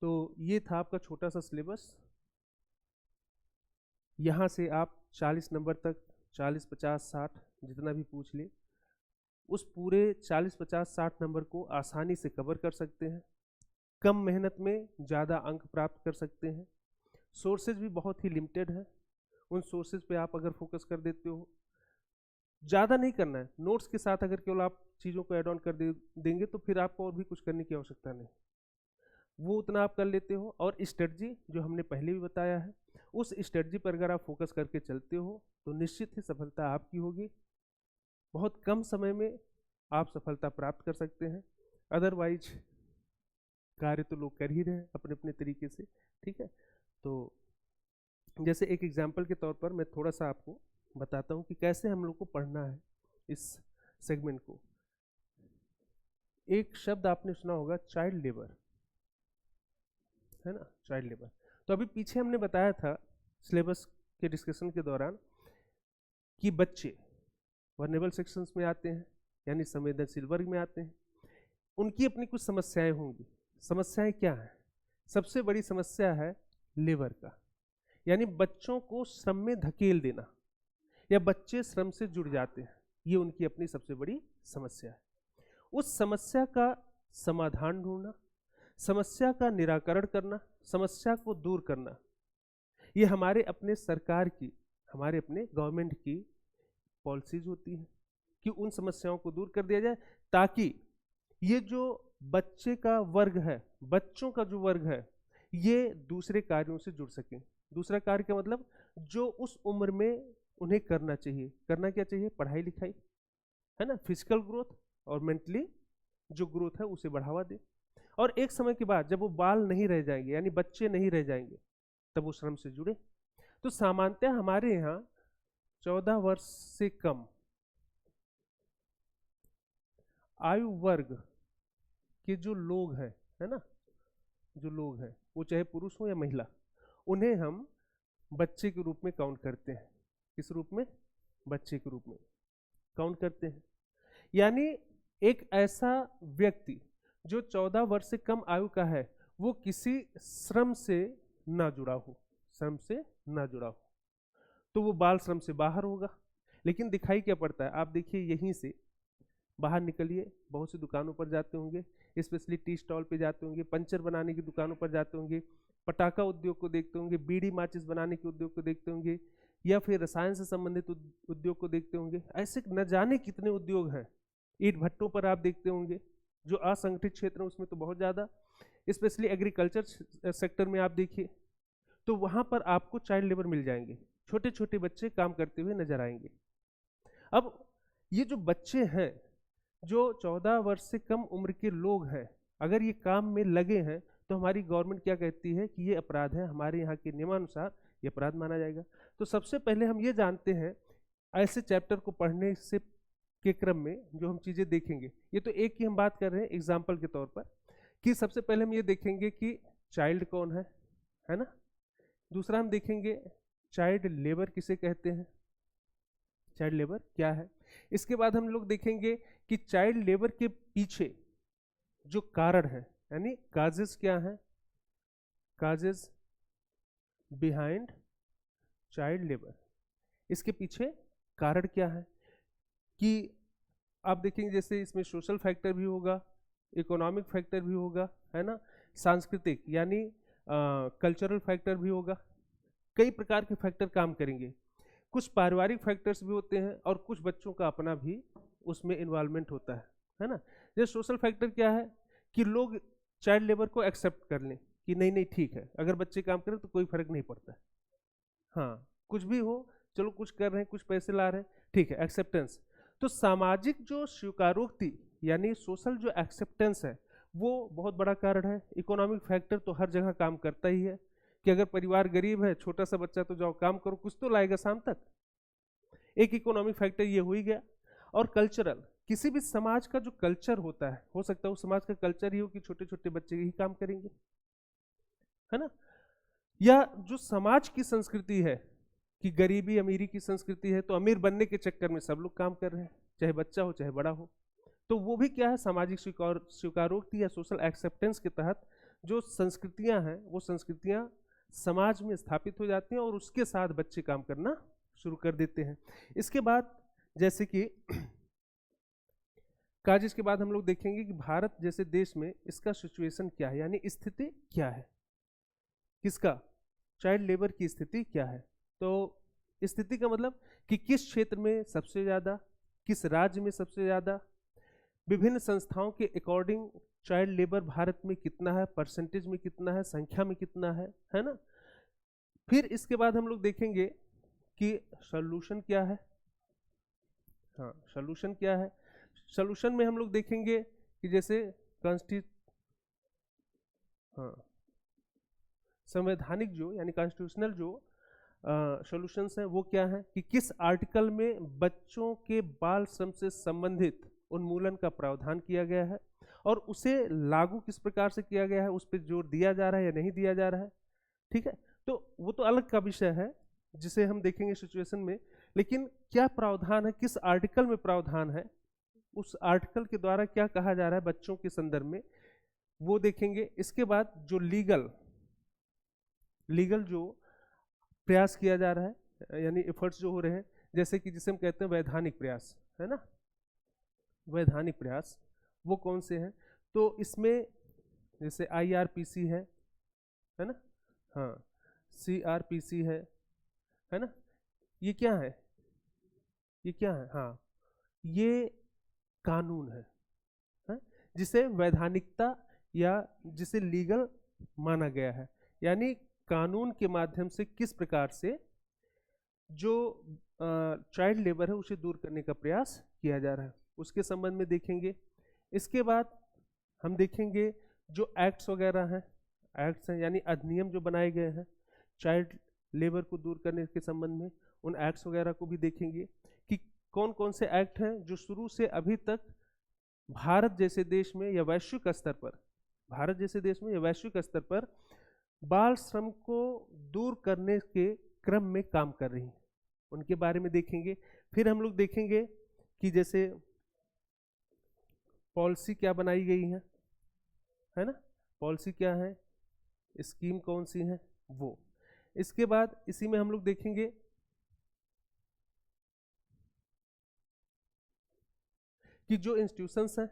तो ये था आपका छोटा सा सिलेबस। यहाँ से आप 40 नंबर तक 40, 50, 60 जितना भी पूछ ले, उस पूरे 40, 50, 60 नंबर को आसानी से कवर कर सकते हैं। कम मेहनत में ज़्यादा अंक प्राप्त कर सकते हैं। सोर्सेज भी बहुत ही लिमिटेड है, उन सोर्सेज पे आप अगर फोकस कर देते हो, ज़्यादा नहीं करना है, नोट्स के साथ अगर केवल आप चीज़ों को ऐड ऑन कर देंगे तो फिर आपको और भी कुछ करने की आवश्यकता नहीं, वो उतना आप कर लेते हो। और स्ट्रेटजी जो हमने पहले भी बताया है, उस स्ट्रेटजी पर अगर आप फोकस करके चलते हो तो निश्चित ही सफलता आपकी होगी। बहुत कम समय में आप सफलता प्राप्त कर सकते हैं। अदरवाइज कार्य तो लोग कर ही रहे हैं अपने अपने तरीके से। ठीक है, तो जैसे एक एग्जाम्पल के तौर पर मैं थोड़ा सा आपको बताता हूँ कि कैसे हम लोग को पढ़ना है इस सेगमेंट को। एक शब्द आपने सुना होगा, चाइल्ड लेबर, है ना, चाइल्ड लेबर। तो अभी पीछे हमने बताया था सिलेबस के डिस्कशन के दौरान कि बच्चे वर्नेबल सेक्शंस में आते हैं, यानी संवेदनशील वर्ग में आते हैं, उनकी अपनी कुछ समस्याएं होंगी। समस्याएं क्या हैं? सबसे बड़ी समस्या है लेबर का, यानी बच्चों को श्रम में धकेल देना, या बच्चे श्रम से जुड़ जाते हैं, ये उनकी अपनी सबसे बड़ी समस्या है। उस समस्या का समाधान ढूंढना, समस्या का निराकरण करना, समस्या को दूर करना, ये हमारे अपने सरकार की, हमारे अपने गवर्नमेंट की पॉलिसीज होती हैं कि उन समस्याओं को दूर कर दिया जाए, ताकि ये जो बच्चे का वर्ग है, बच्चों का जो वर्ग है, ये दूसरे कार्यों से जुड़ सकें। दूसरा कार्य का मतलब जो उस उम्र में उन्हें करना चाहिए। करना क्या चाहिए? पढ़ाई लिखाई, है ना, फिजिकल ग्रोथ, और मेंटली जो ग्रोथ है उसे बढ़ावा दे। और एक समय के बाद जब वो बाल नहीं रह जाएंगे, यानी बच्चे नहीं रह जाएंगे, तब वो श्रम से जुड़े। तो सामान्यतः हमारे यहाँ 14 वर्ष से कम आयु वर्ग के जो लोग हैं, है ना, जो लोग हैं, वो चाहे पुरुष हो या महिला, उन्हें हम बच्चे के रूप में काउंट करते हैं। किस रूप में? बच्चे के रूप में काउंट करते हैं। यानी एक ऐसा व्यक्ति जो 14 वर्ष से कम आयु का है, वो किसी श्रम से ना जुड़ा हो, श्रम से ना जुड़ा हो, तो वो बाल श्रम से बाहर होगा। लेकिन दिखाई क्या पड़ता है? आप देखिए, यहीं से बाहर निकलिए, बहुत सी दुकानों पर जाते होंगे, स्पेशली टी स्टॉल पे जाते होंगे, पंचर बनाने की दुकानों पर जाते होंगे, पटाखा उद्योग को देखते होंगे, बीड़ी माचिस बनाने के उद्योग को देखते होंगे, या फिर रसायन से संबंधित उद्योग को देखते होंगे। ऐसे न जाने कितने उद्योग हैं। ईंट भट्टों पर आप देखते होंगे, जो असंगठित क्षेत्र है उसमें तो बहुत ज़्यादा, स्पेशली एग्रीकल्चर सेक्टर में आप देखिए, तो वहाँ पर आपको चाइल्ड लेबर मिल जाएंगे, छोटे छोटे बच्चे काम करते हुए नजर आएंगे। अब ये जो बच्चे हैं, जो 14 वर्ष से कम उम्र के लोग हैं, अगर ये काम में लगे हैं तो हमारी गवर्नमेंट क्या कहती है कि ये अपराध है, हमारे यहाँ के नियमानुसार ये अपराध माना जाएगा। तो सबसे पहले हम ये जानते हैं, ऐसे चैप्टर को पढ़ने से के क्रम में जो हम चीज़ें देखेंगे, ये तो एक की हम बात कर रहे हैं एग्जाम्पल के तौर पर, कि सबसे पहले हम ये देखेंगे कि चाइल्ड कौन है ना। दूसरा हम देखेंगे चाइल्ड लेबर किसे कहते हैं, चाइल्ड लेबर क्या है। इसके बाद हम लोग देखेंगे कि चाइल्ड लेबर के पीछे जो कारण है, यानी काजेस क्या है, काजेस बिहाइंड चाइल्ड लेबर, इसके पीछे कारण क्या है। कि आप देखेंगे जैसे इसमें सोशल फैक्टर भी होगा, इकोनॉमिक फैक्टर भी होगा, है ना, सांस्कृतिक यानी कल्चरल फैक्टर भी होगा, कई प्रकार के फैक्टर काम करेंगे। कुछ पारिवारिक फैक्टर्स भी होते हैं और कुछ बच्चों का अपना भी उसमें इन्वॉल्वमेंट होता है ना। जैसे सोशल फैक्टर क्या है कि लोग चाइल्ड लेबर को एक्सेप्ट कर लें कि नहीं नहीं ठीक है, अगर बच्चे काम करें तो कोई फर्क नहीं पड़ता है, हाँ कुछ भी हो, चलो कुछ कर रहे हैं, कुछ पैसे ला रहे हैं, ठीक है, एक्सेप्टेंस। तो सामाजिक जो स्वीकारोक्ति यानी सोशल जो एक्सेप्टेंस है वो बहुत बड़ा कारण है। इकोनॉमिक फैक्टर तो हर जगह काम करता ही है कि अगर परिवार गरीब है, छोटा सा बच्चा, तो जाओ काम करो, कुछ तो लाएगा शाम तक, एक इकोनॉमिक फैक्टर ये हो ही गया। और कल्चरल, किसी भी समाज का जो कल्चर होता है, हो सकता है वो समाज का कल्चर ही हो कि छोटे छोटे बच्चे ही काम करेंगे, है ना, या जो समाज की संस्कृति है कि गरीबी अमीरी की संस्कृति है, तो अमीर बनने के चक्कर में सब लोग काम कर रहे हैं, चाहे बच्चा हो चाहे बड़ा हो। तो वो भी क्या है, सामाजिक स्वीकारोक्ति या सोशल एक्सेप्टेंस के तहत जो संस्कृतियां हैं वो संस्कृतियां समाज में स्थापित हो जाती हैं और उसके साथ बच्चे काम करना शुरू कर देते हैं। इसके बाद जैसे कि काजिश के बाद हम लोग देखेंगे कि भारत जैसे देश में इसका सिचुएशन क्या है, यानी स्थिति क्या है, किसका, चाइल्ड लेबर की स्थिति क्या है। तो स्थिति का मतलब कि किस क्षेत्र में सबसे ज़्यादा, किस राज्य में सबसे ज़्यादा, विभिन्न संस्थाओं के अकॉर्डिंग चाइल्ड लेबर भारत में कितना है, परसेंटेज में कितना है, संख्या में कितना है ना। फिर इसके बाद हम लोग देखेंगे कि सॉल्यूशन क्या है, हाँ सॉल्यूशन क्या है। सॉल्यूशन में हम लोग देखेंगे कि जैसे संवैधानिक जो यानी कॉन्स्टिट्यूशनल जो सॉल्यूशंस हैं वो क्या है, कि किस आर्टिकल में बच्चों के बाल श्रम से संबंधित उन्मूलन का प्रावधान किया गया है और उसे लागू किस प्रकार से किया गया है, उस पर जोर दिया जा रहा है या नहीं दिया जा रहा है। ठीक है, तो वो तो अलग का विषय है जिसे हम देखेंगे सिचुएशन में, लेकिन क्या प्रावधान है, किस आर्टिकल में प्रावधान है, उस आर्टिकल के द्वारा क्या कहा जा रहा है बच्चों के संदर्भ में, वो देखेंगे। इसके बाद जो लीगल जो प्रयास किया जा रहा है यानी एफर्ट्स जो हो रहे हैं, जैसे कि जिसे हम कहते हैं वैधानिक प्रयास, है ना, वैधानिक प्रयास वो कौन से हैं, तो इसमें जैसे IRPC है ना, हाँ CRPC है ना, ये क्या है, ये क्या है, हाँ ये कानून है जिसे वैधानिकता या जिसे लीगल माना गया है, यानी कानून के माध्यम से किस प्रकार से जो चाइल्ड लेबर है उसे दूर करने का प्रयास किया जा रहा है, उसके संबंध में देखेंगे। इसके बाद हम देखेंगे जो एक्ट्स वगैरह हैं, एक्ट्स हैं यानी अधिनियम जो बनाए गए हैं चाइल्ड लेबर को दूर करने के संबंध में, उन एक्ट्स वगैरह को भी देखेंगे कि कौन कौन से एक्ट हैं जो शुरू से अभी तक भारत जैसे देश में या वैश्विक स्तर पर, भारत जैसे देश में या वैश्विक स्तर पर बाल श्रम को दूर करने के क्रम में काम कर रही हैं, उनके बारे में देखेंगे। फिर हम लोग देखेंगे कि जैसे पॉलिसी क्या बनाई गई है ना, पॉलिसी क्या है, स्कीम कौन सी है वो। इसके बाद इसी में हम लोग देखेंगे कि जो इंस्टीट्यूशंस हैं,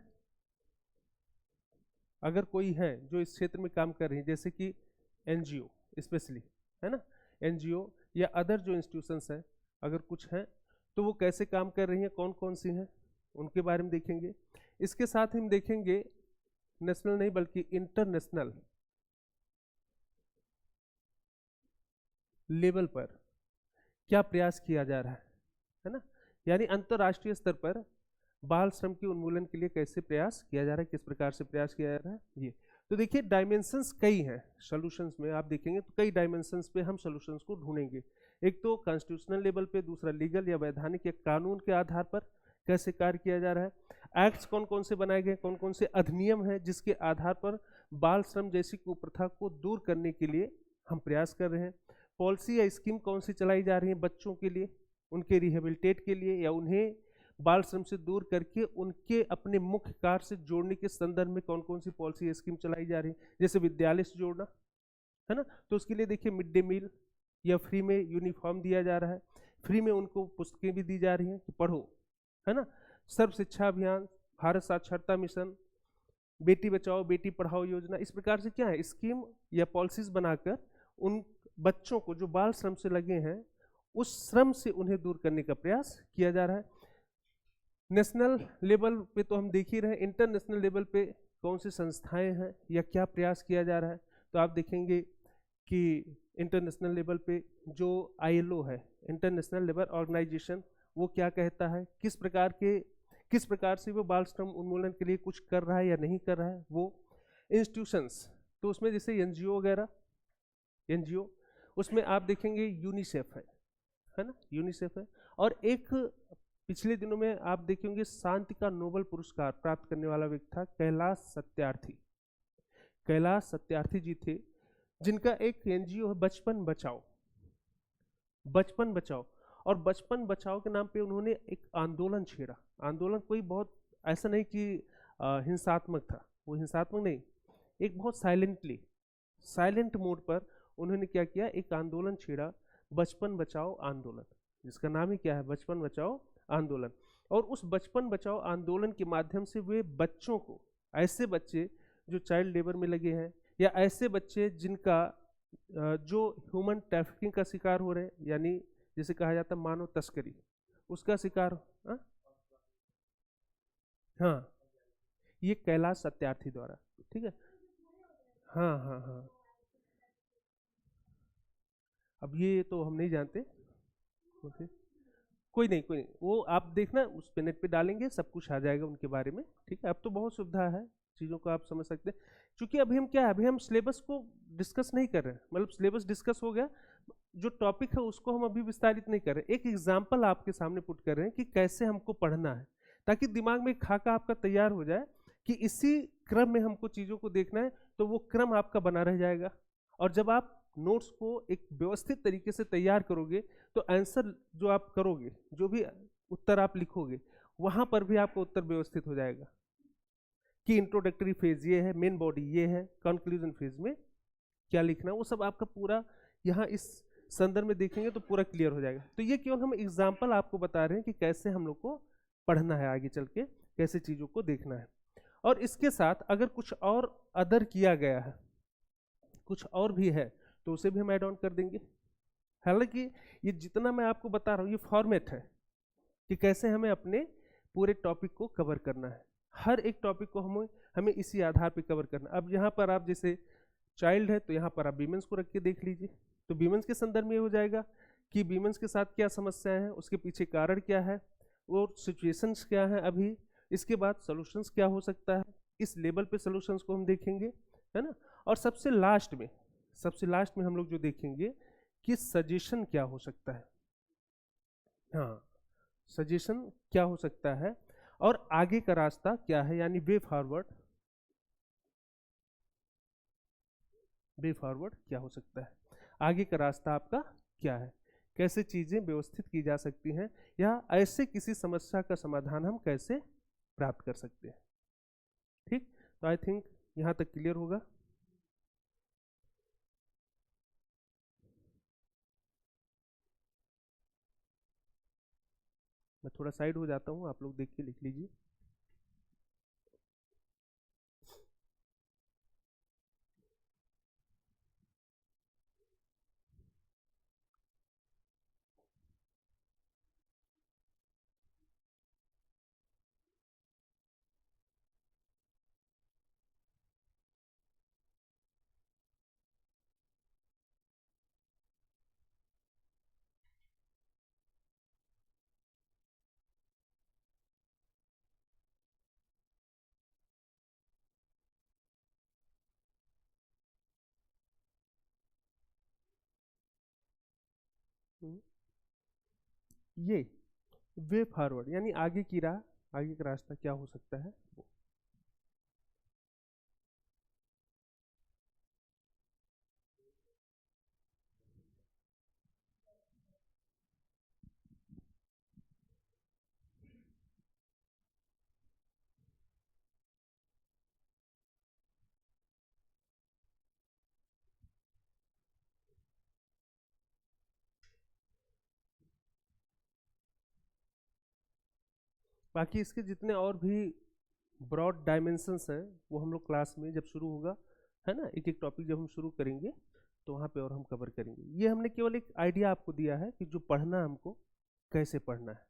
अगर कोई है जो इस क्षेत्र में काम कर रही है, जैसे कि NGO स्पेशली, है ना, NGO या अदर जो इंस्टीट्यूशंस हैं अगर कुछ हैं तो वो कैसे काम कर रही हैं, कौन कौन सी हैं, उनके बारे में देखेंगे। इसके साथ हम देखेंगे नेशनल नहीं बल्कि इंटरनेशनल लेवल पर क्या प्रयास किया जा रहा है ना, यानी अंतर्राष्ट्रीय स्तर पर बाल श्रम के उन्मूलन के लिए कैसे प्रयास किया जा रहा है, किस प्रकार से प्रयास किया जा रहा है ये। तो देखिए डायमेंशंस कई हैं सॉल्यूशंस में, आप देखेंगे तो कई डायमेंशंस पे हम सॉल्यूशंस को ढूंढेंगे। एक तो कॉन्स्टिट्यूशनल लेवल पे, दूसरा लीगल या वैधानिक या कानून के आधार पर कैसे कार्य किया जा रहा है, एक्ट्स कौन कौन से बनाए गए, कौन कौन से अधिनियम हैं जिसके आधार पर बाल श्रम जैसी कुप्रथा को दूर करने के लिए हम प्रयास कर रहे हैं, पॉलिसी या स्कीम कौन सी चलाई जा रही है बच्चों के लिए, उनके रिहेबिलिटेट के लिए या उन्हें बाल श्रम से दूर करके उनके अपने मुख्य कार्य से जोड़ने के संदर्भ में कौन कौन सी पॉलिसी या स्कीम चलाई जा रही है, जैसे विद्यालय से जोड़ना, है ना, तो उसके लिए देखिए मिड डे मील या फ्री में यूनिफॉर्म दिया जा रहा है, फ्री में उनको पुस्तकें भी दी जा रही हैं कि पढ़ो, है ना, सर्व शिक्षा अभियान, भारत साक्षरता मिशन, बेटी बचाओ बेटी पढ़ाओ योजना, इस प्रकार से क्या है स्कीम या पॉलिसीज बनाकर उन बच्चों को जो बाल श्रम से लगे हैं उस श्रम से उन्हें दूर करने का प्रयास किया जा रहा है। नेशनल लेवल पे तो हम देख ही रहे, इंटरनेशनल लेवल पे कौन सी संस्थाएं हैं या क्या प्रयास किया जा रहा है, तो आप देखेंगे कि इंटरनेशनल लेवल पे जो ILO है, इंटरनेशनल लेबर ऑर्गेनाइजेशन, वो क्या कहता है, किस प्रकार से वो बाल श्रम उन्मूलन के लिए कुछ कर रहा है या नहीं कर रहा है। वो इंस्टीट्यूशंस तो उसमें जैसे NGO वगैरह, NGO उसमें आप देखेंगे यूनिसेफ है ना, यूनिसेफ है, और एक पिछले दिनों में आप देखेंगे शांति का नोबेल पुरस्कार प्राप्त करने वाला व्यक्ति था कैलाश सत्यार्थी। कैलाश सत्यार्थी जी थे, जिनका एक एनजीओ है बचपन बचाओ। बचपन बचाओ, और बचपन बचाओ के नाम पे उन्होंने एक आंदोलन छेड़ा। आंदोलन कोई बहुत ऐसा नहीं कि हिंसात्मक था, वो हिंसात्मक नहीं, एक बहुत साइलेंट मोड पर उन्होंने क्या किया, एक आंदोलन छेड़ा, बचपन बचाओ आंदोलन, जिसका नाम ही क्या है, बचपन बचाओ आंदोलन। और उस बचपन बचाओ आंदोलन के माध्यम से वे बच्चों को, ऐसे बच्चे जो चाइल्ड लेबर में लगे हैं, या ऐसे बच्चे जिनका जो ह्यूमन ट्रैफिकिंग का शिकार हो रहे हैं, यानी जिसे कहा जाता है मानव तस्करी, उसका शिकार, हाँ, ये कैलाश सत्यार्थी द्वारा, ठीक है। हाँ हाँ हाँ, अब ये तो हम नहीं जानते, ओके, कोई नहीं, वो आप देखना, उस पे नेट पे डालेंगे, सब कुछ आ जाएगा उनके बारे में, ठीक है। अब तो बहुत सुविधा है, चीज़ों को आप समझ सकते हैं। क्योंकि अभी हम क्या है, अभी हम सिलेबस को डिस्कस नहीं कर रहे हैं, मतलब सिलेबस डिस्कस हो गया, जो टॉपिक है उसको हम अभी विस्तारित नहीं कर रहे, एक एग्जाम्पल आपके सामने पुट कर रहे हैं कि कैसे हमको पढ़ना है, ताकि दिमाग में खाका आपका तैयार हो जाए कि इसी क्रम में हमको चीज़ों को देखना है, तो वो क्रम आपका बना रह जाएगा। और जब आप नोट्स को एक व्यवस्थित तरीके से तैयार करोगे, तो आंसर जो आप करोगे, जो भी उत्तर आप लिखोगे, वहाँ पर भी आपका उत्तर व्यवस्थित हो जाएगा कि इंट्रोडक्टरी फेज ये है, मेन बॉडी ये है, कंक्लूजन फेज में क्या लिखना, वो सब आपका पूरा यहाँ इस संदर्भ में देखेंगे तो पूरा क्लियर हो जाएगा। तो ये केवल हम एग्जाम्पल आपको बता रहे हैं कि कैसे हम लोग को पढ़ना है, आगे चल के कैसे चीज़ों को देखना है। और इसके साथ अगर कुछ और अदर किया गया है, कुछ और भी है, तो उसे भी हम ऐड ऑन कर देंगे। हालांकि ये जितना मैं आपको बता रहा हूँ, ये फॉर्मेट है कि कैसे हमें अपने पूरे टॉपिक को कवर करना है, हर एक टॉपिक को हमें इसी आधार पे कवर करना। अब यहाँ पर आप जैसे चाइल्ड है, तो यहाँ पर आप वीमेंस को रख के देख लीजिए, तो वीमेंस के संदर्भ में ये हो जाएगा कि वीमेंस के साथ क्या समस्याएं हैं, उसके पीछे कारण क्या है, और सिचुएशंस क्या है अभी, इसके बाद सॉल्यूशंस क्या हो सकता है, इस लेवल पे सॉल्यूशंस को हम देखेंगे, है ना। और सबसे लास्ट में हम लोग जो देखेंगे कि सजेशन क्या हो सकता है, हाँ, सजेशन क्या हो सकता है, और आगे का रास्ता क्या है, यानी वे फॉरवर्ड क्या हो सकता है, आगे का रास्ता आपका क्या है, कैसे चीजें व्यवस्थित की जा सकती हैं, या ऐसे किसी समस्या का समाधान हम कैसे प्राप्त कर सकते हैं। ठीक, तो आई थिंक यहां तक क्लियर होगा। मैं थोड़ा साइड हो जाता हूं, आप लोग देख के लिख लीजिए। ये वे फॉरवर्ड यानी आगे की राह, आगे का रास्ता क्या हो सकता है वो। बाकी इसके जितने और भी ब्रॉड डायमेंशंस हैं, वो हम लोग क्लास में जब शुरू होगा, है ना, एक एक टॉपिक जब हम शुरू करेंगे तो वहाँ पे और हम कवर करेंगे। ये हमने केवल एक आइडिया आपको दिया है कि जो पढ़ना हमको कैसे पढ़ना है।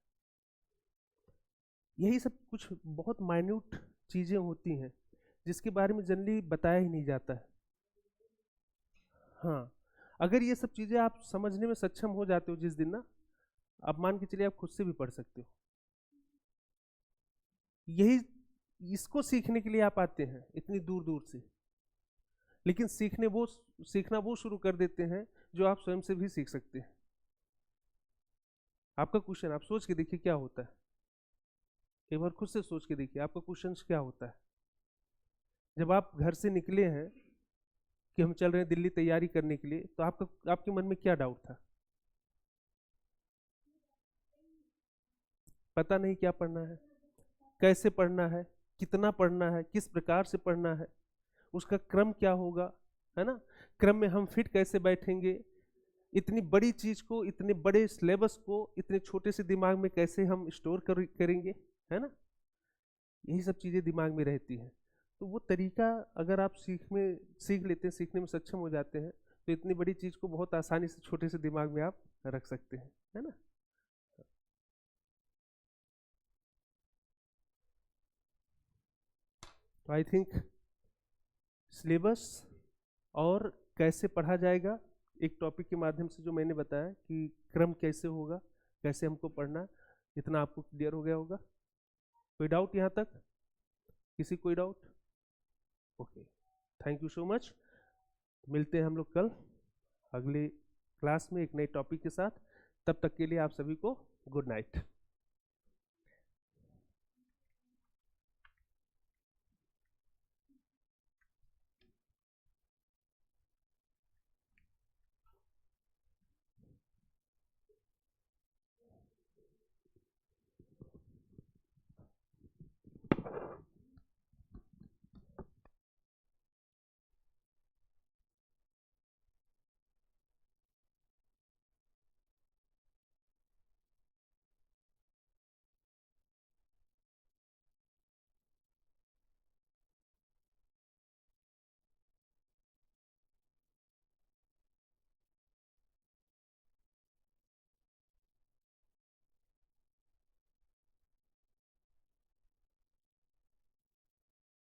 यही सब कुछ बहुत माइन्यूट चीज़ें होती हैं जिसके बारे में जनरली बताया ही नहीं जाता है। हाँ, अगर ये सब चीज़ें आप समझने में सक्षम हो जाते हो जिस दिन ना, आप मान के चलिए आप खुद से भी पढ़ सकते हो। यही, इसको सीखने के लिए आप आते हैं इतनी दूर दूर से, लेकिन सीखना वो शुरू कर देते हैं जो आप स्वयं से भी सीख सकते हैं। आपका क्वेश्चन आप सोच के देखिए क्या होता है। एक बार खुद से सोच के देखिए आपका क्वेश्चन क्या होता है जब आप घर से निकले हैं कि हम चल रहे हैं दिल्ली तैयारी करने के लिए, तो आपका आपके मन में क्या डाउट था? पता नहीं क्या पढ़ना है, कैसे पढ़ना है, कितना पढ़ना है, किस प्रकार से पढ़ना है, उसका क्रम क्या होगा, है ना? क्रम में हम फिट कैसे बैठेंगे, इतनी बड़ी चीज को, इतने बड़े सिलेबस को इतने छोटे से दिमाग में कैसे हम स्टोर करेंगे, है ना? यही सब चीजें दिमाग में रहती हैं। तो वो तरीका अगर आप सीख लेते हैं, सीखने में सक्षम हो जाते हैं, तो इतनी बड़ी चीज को बहुत आसानी से छोटे से दिमाग में आप रख सकते हैं, है ना? तो आई थिंक सिलेबस और कैसे पढ़ा जाएगा, एक टॉपिक के माध्यम से जो मैंने बताया कि क्रम कैसे होगा, कैसे हमको पढ़ना, इतना आपको क्लियर हो गया होगा। कोई डाउट यहाँ तक? किसी कोई doubt? Okay, thank you so much. मिलते हैं हम लोग कल अगले क्लास में एक नए टॉपिक के साथ। तब तक के लिए आप सभी को गुड नाइट।